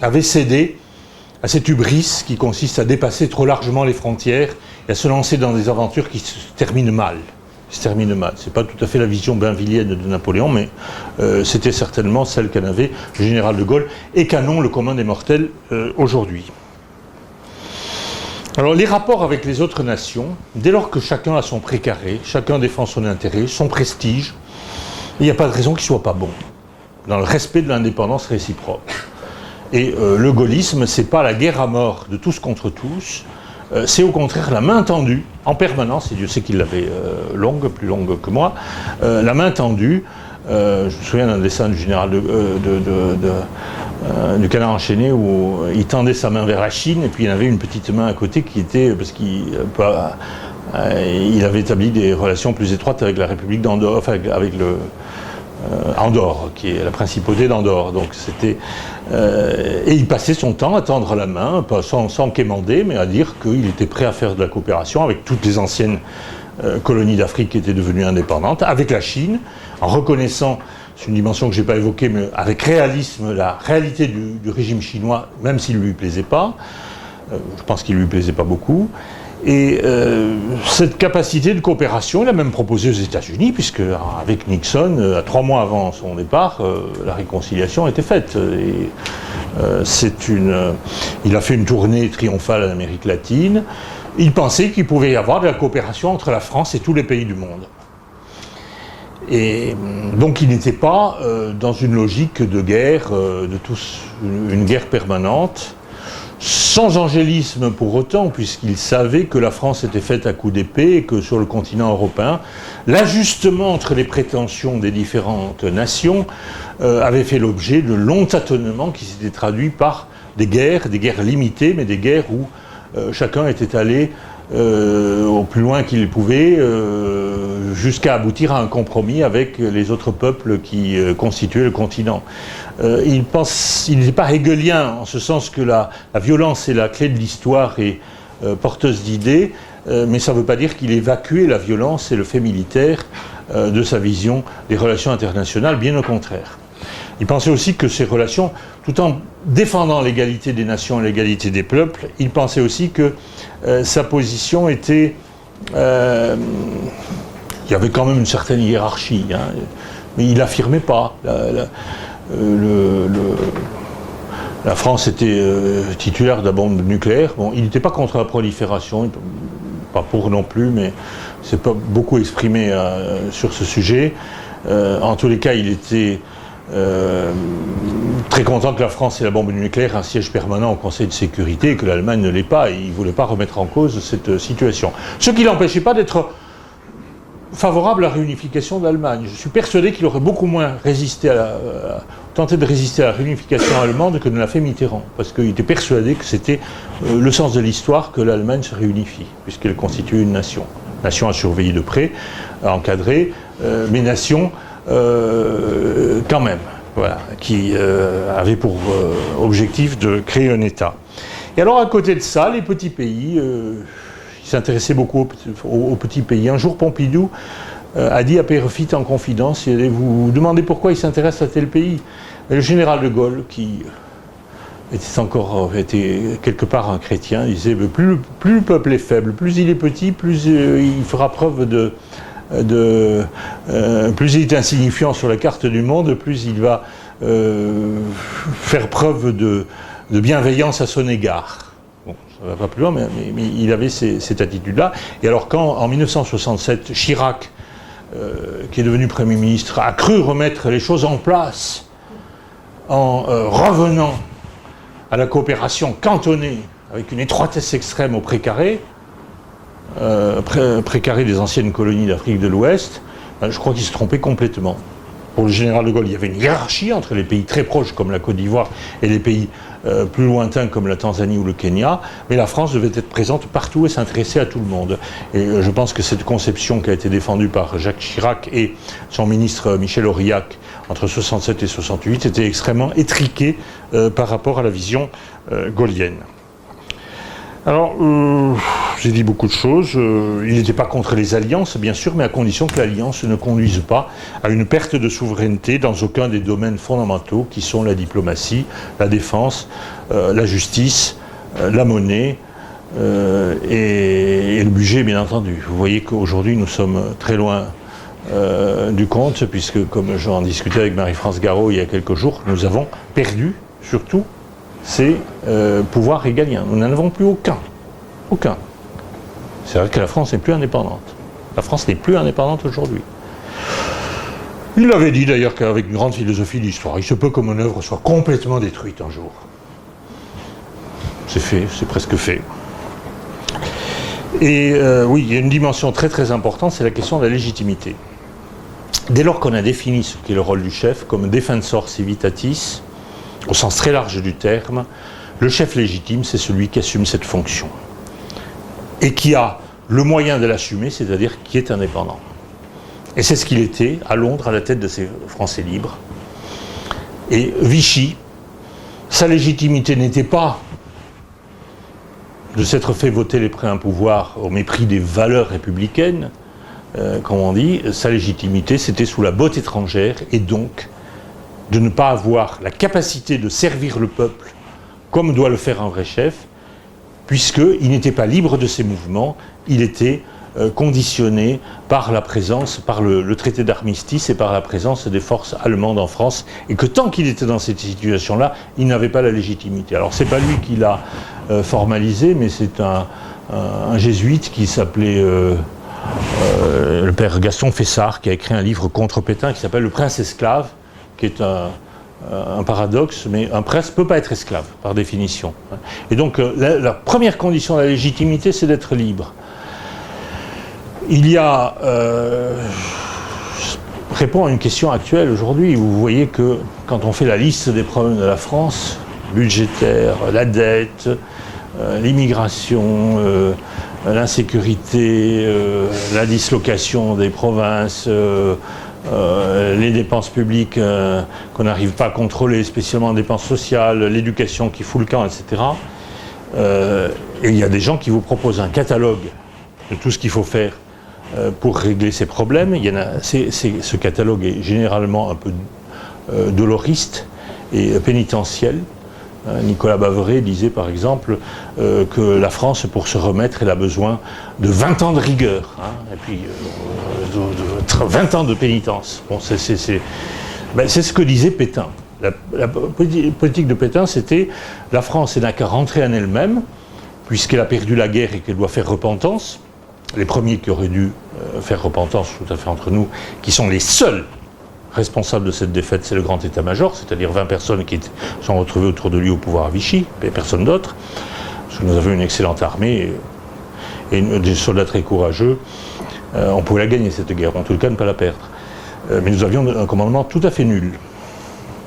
avait cédé à cette hubris qui consiste à dépasser trop largement les frontières et à se lancer dans des aventures qui se terminent mal. C'est pas tout à fait la vision bainvillienne de Napoléon, mais c'était certainement celle qu'en avait le général de Gaulle et qu'en ont le commun des mortels aujourd'hui. Alors les rapports avec les autres nations, dès lors que chacun a son précaré, chacun défend son intérêt, son prestige, il n'y a pas de raison qu'il ne soit pas bon, dans le respect de l'indépendance réciproque. Et le gaullisme, c'est pas la guerre à mort de tous contre tous, c'est au contraire la main tendue, en permanence, et Dieu sait qu'il l'avait plus longue que moi, la main tendue. Je me souviens d'un dessin du général du Canard enchaîné où il tendait sa main vers la Chine et puis il y avait une petite main à côté qui était, parce qu'il avait établi des relations plus étroites avec la République d'Andorre, enfin avec Andorre, qui est la principauté d'Andorre. Donc c'était et il passait son temps à tendre la main, pas sans quémander, mais à dire qu'il était prêt à faire de la coopération avec toutes les anciennes colonies d'Afrique qui étaient devenues indépendantes, avec la Chine, en reconnaissant, c'est une dimension que je n'ai pas évoquée, mais avec réalisme, la réalité du régime chinois, même s'il ne lui plaisait pas. Je pense qu'il ne lui plaisait pas beaucoup. Et cette capacité de coopération, il a même proposé aux États-Unis, puisque avec Nixon, 3 mois avant son départ, la réconciliation était faite. Et, il a fait une tournée triomphale en Amérique latine. Il pensait qu'il pouvait y avoir de la coopération entre la France et tous les pays du monde. Et donc il n'était pas dans une logique de guerre, une guerre permanente, sans angélisme pour autant, puisqu'il savait que la France était faite à coups d'épée et que sur le continent européen, l'ajustement entre les prétentions des différentes nations avait fait l'objet de longs tâtonnements qui s'étaient traduits par des guerres limitées, mais des guerres où chacun était allé au plus loin qu'il pouvait, jusqu'à aboutir à un compromis avec les autres peuples qui constituaient le continent. Il n'est pas hegelien, en ce sens que la violence est la clé de l'histoire et porteuse d'idées, mais ça ne veut pas dire qu'il évacuait la violence et le fait militaire de sa vision des relations internationales, bien au contraire. Il pensait aussi que ces relations, tout en défendant l'égalité des nations et l'égalité des peuples, il pensait aussi que sa position était... il y avait quand même une certaine hiérarchie, hein, mais il n'affirmait pas. La France était titulaire de la bombe nucléaire. Bon, il n'était pas contre la prolifération, pas pour non plus, mais il ne s'est pas beaucoup exprimé sur ce sujet. En tous les cas, il était très content que la France ait la bombe nucléaire, un siège permanent au Conseil de sécurité, et que l'Allemagne ne l'ait pas, et il ne voulait pas remettre en cause cette situation. Ce qui ne l'empêchait pas d'être favorable à la réunification de l'Allemagne. Je suis persuadé qu'il aurait beaucoup moins tenté de résister à la réunification allemande que ne l'a fait Mitterrand, parce qu'il était persuadé que c'était le sens de l'histoire que l'Allemagne se réunifie, puisqu'elle constitue une nation. Nation à surveiller de près, à encadrer, mais nation quand même, voilà, qui avait pour objectif de créer un État. Et alors à côté de ça, les petits pays... il s'intéressait beaucoup aux petits pays. Un jour, Pompidou a dit à Pérefitte en confidence, il allait vous demander pourquoi il s'intéresse à tel pays. Et le général de Gaulle, qui était quelque part un chrétien, disait plus le peuple est faible, plus il est petit, plus il fera preuve plus il est insignifiant sur la carte du monde, plus il va faire preuve de bienveillance à son égard. Bon, ça ne va pas plus loin, mais il avait cette attitude-là. Et alors quand, en 1967, Chirac, qui est devenu Premier ministre, a cru remettre les choses en place en revenant à la coopération cantonnée, avec une étroitesse extrême au précaré, précaré des anciennes colonies d'Afrique de l'Ouest, je crois qu'il se trompait complètement. Pour le général de Gaulle, il y avait une hiérarchie entre les pays très proches comme la Côte d'Ivoire et les pays plus lointains comme la Tanzanie ou le Kenya, mais la France devait être présente partout et s'intéresser à tout le monde. Et je pense que cette conception qui a été défendue par Jacques Chirac et son ministre Michel Aurillac entre 67 et 68 était extrêmement étriquée par rapport à la vision gaullienne. Alors, j'ai dit beaucoup de choses. Il n'était pas contre les alliances, bien sûr, mais à condition que l'alliance ne conduise pas à une perte de souveraineté dans aucun des domaines fondamentaux qui sont la diplomatie, la défense, la justice, la monnaie et le budget, bien entendu. Vous voyez qu'aujourd'hui, nous sommes très loin du compte, puisque, comme j'en discutais avec Marie-France Garot il y a quelques jours, nous avons perdu, surtout, ces pouvoirs régaliens. Nous n'en avons plus aucun. Aucun. C'est vrai que la France n'est plus indépendante. La France n'est plus indépendante aujourd'hui. Il l'avait dit d'ailleurs qu'avec une grande philosophie de l'histoire, il se peut que mon œuvre soit complètement détruite un jour. C'est fait, c'est presque fait. Et oui, il y a une dimension très très importante, c'est la question de la légitimité. Dès lors qu'on a défini ce qu'est le rôle du chef comme defensor civitatis, au sens très large du terme, le chef légitime, c'est celui qui assume cette fonction. Et qui a le moyen de l'assumer, c'est-à-dire qui est indépendant. Et c'est ce qu'il était à Londres, à la tête de ces Français libres. Et Vichy, sa légitimité n'était pas de s'être fait voter les prêts à un pouvoir au mépris des valeurs républicaines, comme on dit. Sa légitimité, c'était sous la botte étrangère, et donc de ne pas avoir la capacité de servir le peuple comme doit le faire un vrai chef, puisqu'il n'était pas libre de ses mouvements, il était conditionné par la présence, par le traité d'armistice et par la présence des forces allemandes en France, et que tant qu'il était dans cette situation-là, il n'avait pas la légitimité. Alors c'est pas lui qui l'a formalisé, mais c'est un jésuite qui s'appelait le père Gaston Fessard, qui a écrit un livre contre Pétain qui s'appelle Le Prince esclave, qui est un paradoxe, mais un prince ne peut pas être esclave, par définition. Et donc, la première condition de la légitimité, c'est d'être libre. Il y a... répond à une question actuelle aujourd'hui. Vous voyez que, quand on fait la liste des problèmes de la France, budgétaire, la dette, l'immigration, l'insécurité, la dislocation des provinces, les dépenses publiques qu'on n'arrive pas à contrôler, spécialement les dépenses sociales, l'éducation qui fout le camp, etc. Et il y a des gens qui vous proposent un catalogue de tout ce qu'il faut faire pour régler ces problèmes. Ce catalogue est généralement un peu doloriste et pénitentiel. Nicolas Baveret disait par exemple que la France, pour se remettre, elle a besoin de 20 ans de rigueur, et puis 20 ans de pénitence. Bon, c'est ce que disait Pétain. La politique de Pétain, c'était la France n'a qu'à rentrer en elle-même, puisqu'elle a perdu la guerre et qu'elle doit faire repentance. Les premiers qui auraient dû faire repentance, tout à fait entre nous, qui sont les seuls responsable de cette défaite, c'est le grand état-major, c'est-à-dire 20 personnes qui sont retrouvées autour de lui au pouvoir à Vichy, et personne d'autre. Parce que nous avions une excellente armée et des soldats très courageux. On pouvait la gagner, cette guerre, en tout cas ne pas la perdre. Mais nous avions un commandement tout à fait nul.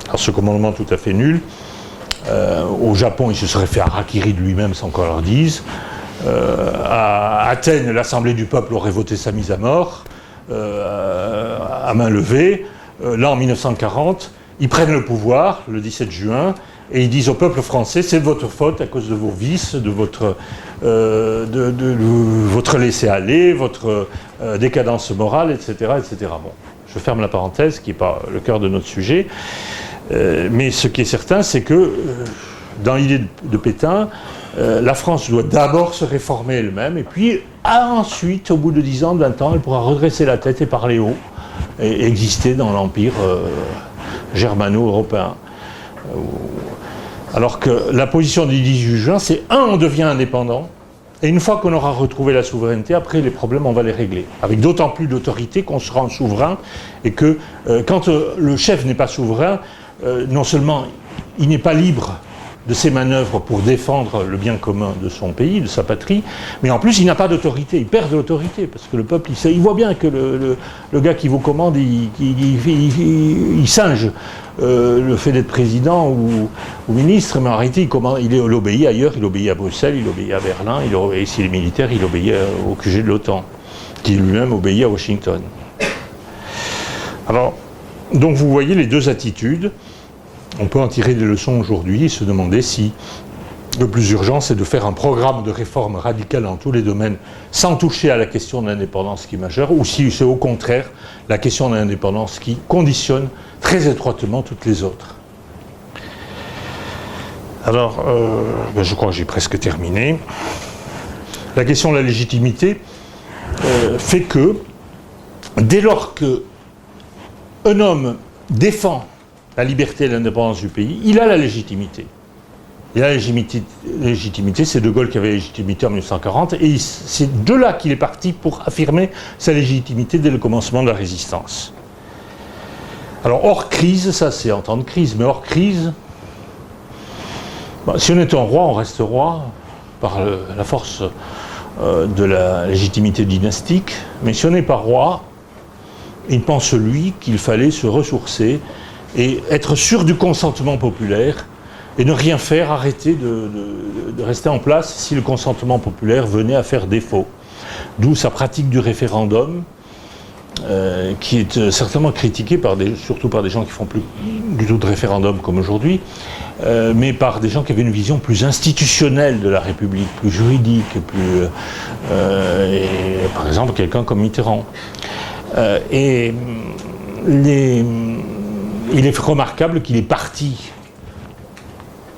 Alors ce commandement tout à fait nul, au Japon, il se serait fait harakiri de lui-même sans qu'on leur dise. À Athènes, l'Assemblée du peuple aurait voté sa mise à mort, à main levée. Là, en 1940, ils prennent le pouvoir, le 17 juin, et ils disent au peuple français, c'est de votre faute à cause de vos vices, de votre laisser-aller, votre décadence morale, etc., etc. Bon, je ferme la parenthèse, qui n'est pas le cœur de notre sujet. Mais ce qui est certain, c'est que dans l'idée de Pétain, la France doit d'abord se réformer elle-même, et puis ensuite, au bout de 10 ans, de 20 ans, elle pourra redresser la tête et parler haut, et exister dans l'empire germano-européen. Alors que la position du 18 juin, c'est on devient indépendant, et une fois qu'on aura retrouvé la souveraineté, après les problèmes, on va les régler. Avec d'autant plus d'autorité qu'on se rend souverain, et que quand le chef n'est pas souverain, non seulement il n'est pas libre de ses manœuvres pour défendre le bien commun de son pays, de sa patrie, mais en plus il n'a pas d'autorité, il perd de l'autorité, parce que le peuple, il voit bien que le gars qui vous commande, il singe le fait d'être président ou ministre, mais en réalité il obéit ailleurs, il obéit à Bruxelles, il obéit à Berlin, s'il est militaire, il obéit au QG de l'OTAN, qui lui-même obéit à Washington. Alors, donc vous voyez les deux attitudes. On peut en tirer des leçons aujourd'hui et se demander si le plus urgent, c'est de faire un programme de réforme radicale dans tous les domaines sans toucher à la question de l'indépendance qui est majeure, ou si c'est au contraire la question de l'indépendance qui conditionne très étroitement toutes les autres. Alors, je crois que j'ai presque terminé. La question de la légitimité fait que, dès lors qu'un homme défend la liberté et l'indépendance du pays, il a la légitimité. Il a la légitimité, c'est De Gaulle qui avait la légitimité en 1940, et c'est de là qu'il est parti pour affirmer sa légitimité dès le commencement de la résistance. Alors hors crise, ça c'est en temps de crise, mais hors crise, si on est un roi, on reste roi par la force de la légitimité dynastique, mais si on n'est pas roi, il pense lui qu'il fallait se ressourcer et être sûr du consentement populaire et ne rien faire, arrêter de rester en place si le consentement populaire venait à faire défaut. D'où sa pratique du référendum, qui est certainement critiquée surtout par des gens qui font plus du tout de référendum comme aujourd'hui, mais par des gens qui avaient une vision plus institutionnelle de la République, plus juridique, par exemple quelqu'un comme Mitterrand. Il est remarquable qu'il est parti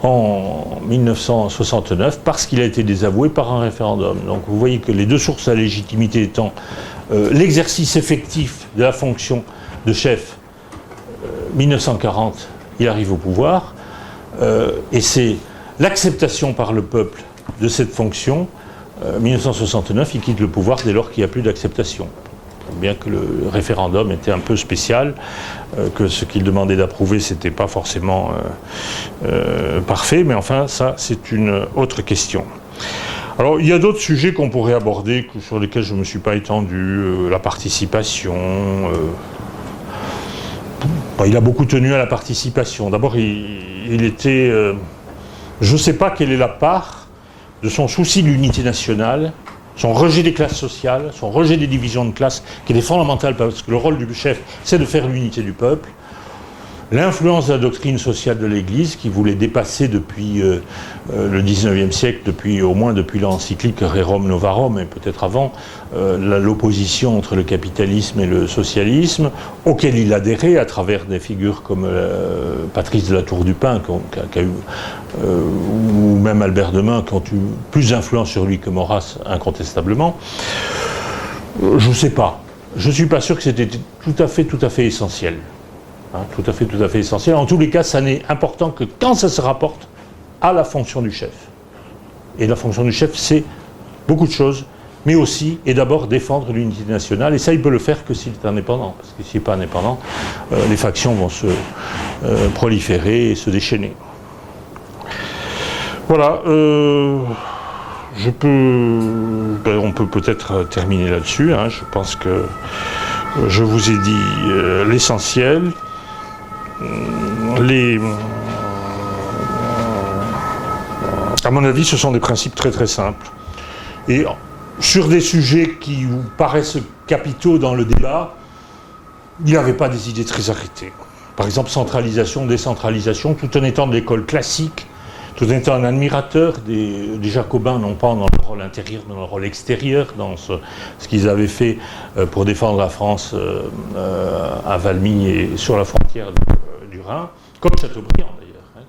en 1969 parce qu'il a été désavoué par un référendum. Donc vous voyez que les deux sources de la légitimité étant l'exercice effectif de la fonction de chef, 1940, il arrive au pouvoir, et c'est l'acceptation par le peuple de cette fonction, 1969, il quitte le pouvoir dès lors qu'il n'y a plus d'acceptation. Bien que le référendum était un peu spécial, que ce qu'il demandait d'approuver, c'était pas forcément parfait, mais enfin, ça, c'est une autre question. Alors, il y a d'autres sujets qu'on pourrait aborder, sur lesquels je ne me suis pas étendu, la participation. Il a beaucoup tenu à la participation. D'abord, il était... je ne sais pas quelle est la part de son souci de l'unité nationale, son rejet des classes sociales, son rejet des divisions de classes, qui est fondamental parce que le rôle du chef, c'est de faire l'unité du peuple. L'influence de la doctrine sociale de l'Église, qui voulait dépasser depuis le XIXe siècle, au moins depuis l'encyclique Rerum Novarum, et peut-être avant, l'opposition entre le capitalisme et le socialisme, auquel il adhérait à travers des figures comme Patrice de la Tour du Pin, ou même Albert de Mun, qui ont eu plus d'influence sur lui que Maurras, incontestablement. Je ne sais pas. Je ne suis pas sûr que c'était tout à fait essentiel. Tout à fait essentiel. En tous les cas, ça n'est important que quand ça se rapporte à la fonction du chef. Et la fonction du chef, c'est beaucoup de choses, mais aussi et d'abord défendre l'unité nationale. Et ça, il peut le faire que s'il est indépendant, parce que s'il n'est pas indépendant, les factions vont se proliférer et se déchaîner. Voilà. On peut peut-être terminer là-dessus. Hein. Je pense que je vous ai dit l'essentiel. À mon avis, ce sont des principes très très simples. Et sur des sujets qui vous paraissent capitaux dans le débat, il n'avait pas des idées très arrêtées. Par exemple, centralisation, décentralisation, tout en étant de l'école classique, tout en étant un admirateur des Jacobins, non pas dans le rôle intérieur, mais dans le rôle extérieur, dans ce qu'ils avaient fait pour défendre la France à Valmy et sur la frontière du Rhin, comme Chateaubriand d'ailleurs. Hein.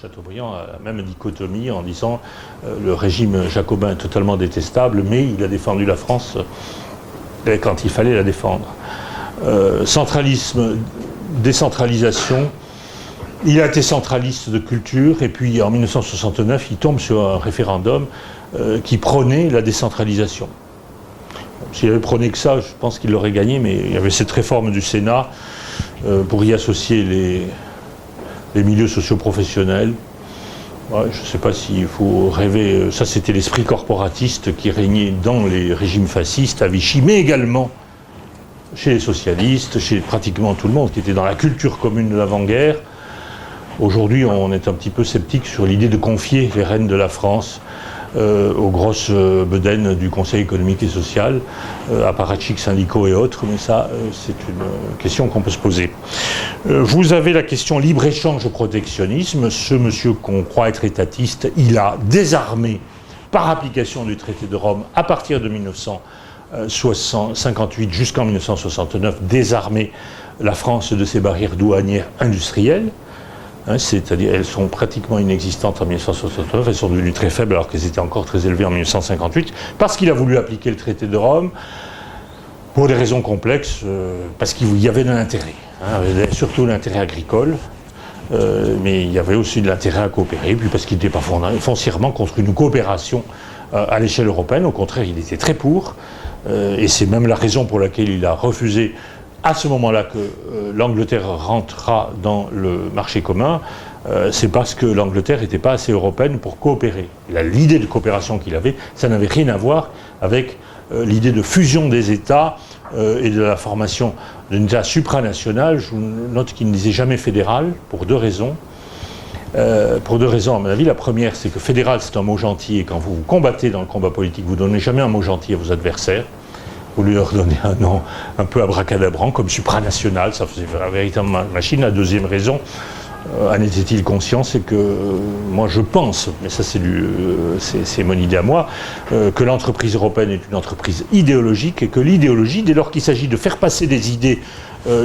Chateaubriand a la même dichotomie en disant le régime jacobin est totalement détestable, mais il a défendu la France quand il fallait la défendre. Centralisme, décentralisation. Il a été centraliste de culture, et puis en 1969, il tombe sur un référendum qui prônait la décentralisation. S'il avait prôné que ça, je pense qu'il l'aurait gagné, mais il y avait cette réforme du Sénat pour y associer les milieux socio-professionnels. Ouais, je ne sais pas s'il faut rêver, ça c'était l'esprit corporatiste qui régnait dans les régimes fascistes à Vichy, mais également chez les socialistes, chez pratiquement tout le monde, qui était dans la culture commune de l'avant-guerre. Aujourd'hui, on est un petit peu sceptique sur l'idée de confier les rênes de la France aux grosses bedaines du Conseil économique et social, apparatchiks syndicaux et autres, mais ça, c'est une question qu'on peut se poser. Vous avez la question libre-échange protectionnisme. Ce monsieur qu'on croit être étatiste, il a désarmé par application du traité de Rome à partir de 1958 jusqu'en 1969, désarmé la France de ses barrières douanières industrielles. Hein, c'est-à-dire elles sont pratiquement inexistantes en 1969, elles sont devenues très faibles alors qu'elles étaient encore très élevées en 1958, parce qu'il a voulu appliquer le traité de Rome pour des raisons complexes, parce qu'il y avait de l'intérêt, hein, surtout l'intérêt agricole, mais il y avait aussi de l'intérêt à coopérer, puis parce qu'il n'était pas foncièrement contre une coopération à l'échelle européenne, au contraire il était très pour, et c'est même la raison pour laquelle il a refusé à ce moment-là que l'Angleterre rentrera dans le marché commun, c'est parce que l'Angleterre n'était pas assez européenne pour coopérer. L'idée de coopération qu'il avait, ça n'avait rien à voir avec l'idée de fusion des États et de la formation d'un État supranational. Je note qu'il ne disait jamais fédéral, pour deux raisons. Pour deux raisons, à mon avis. La première, c'est que fédéral, c'est un mot gentil, et quand vous vous combattez dans le combat politique, vous ne donnez jamais un mot gentil à vos adversaires. Vous lui leur donnez un nom un peu abracadabrant, comme supranational, ça faisait la véritable machine. La deuxième raison, en était-il conscient, c'est que moi je pense, mais ça c'est mon idée à moi, que l'entreprise européenne est une entreprise idéologique, et que l'idéologie, dès lors qu'il s'agit de faire passer des idées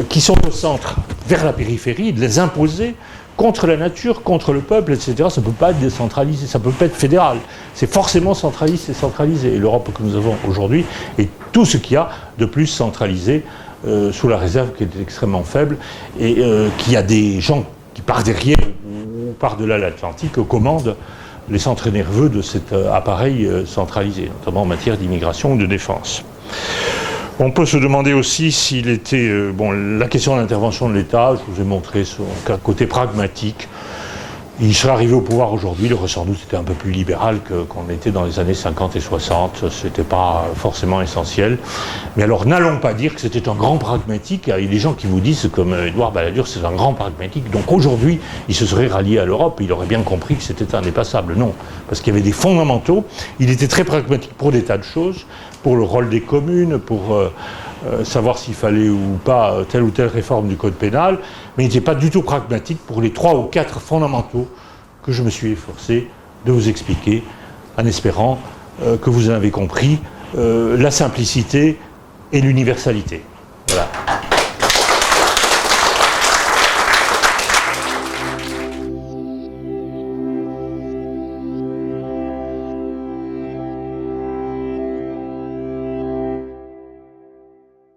qui sont au centre vers la périphérie, de les imposer contre la nature, contre le peuple, etc., ça ne peut pas être décentralisé, ça ne peut pas être fédéral. C'est forcément centraliste et centralisé. Et l'Europe que nous avons aujourd'hui est tout ce qu'il y a de plus centralisé, sous la réserve qui est extrêmement faible, et qu'il y a des gens qui, par derrière ou par-delà l'Atlantique, commandent les centres nerveux de cet appareil centralisé, notamment en matière d'immigration ou de défense. On peut se demander aussi s'il était... la question de l'intervention de l'État, je vous ai montré son côté pragmatique. Il serait arrivé au pouvoir aujourd'hui, il aurait sans doute été un peu plus libéral qu'on était dans les années 50 et 60. C'était pas forcément essentiel. Mais alors, n'allons pas dire que c'était un grand pragmatique. Il y a des gens qui vous disent, comme Édouard Balladur, c'est un grand pragmatique. Donc aujourd'hui, il se serait rallié à l'Europe. Il aurait bien compris que c'était indépassable. Non, parce qu'il y avait des fondamentaux. Il était très pragmatique pour des tas de choses, pour le rôle des communes, pour savoir s'il fallait ou pas telle ou telle réforme du code pénal, mais il n'était pas du tout pragmatique pour les 3 ou 4 fondamentaux que je me suis efforcé de vous expliquer, en espérant que vous en avez compris la simplicité et l'universalité. Voilà.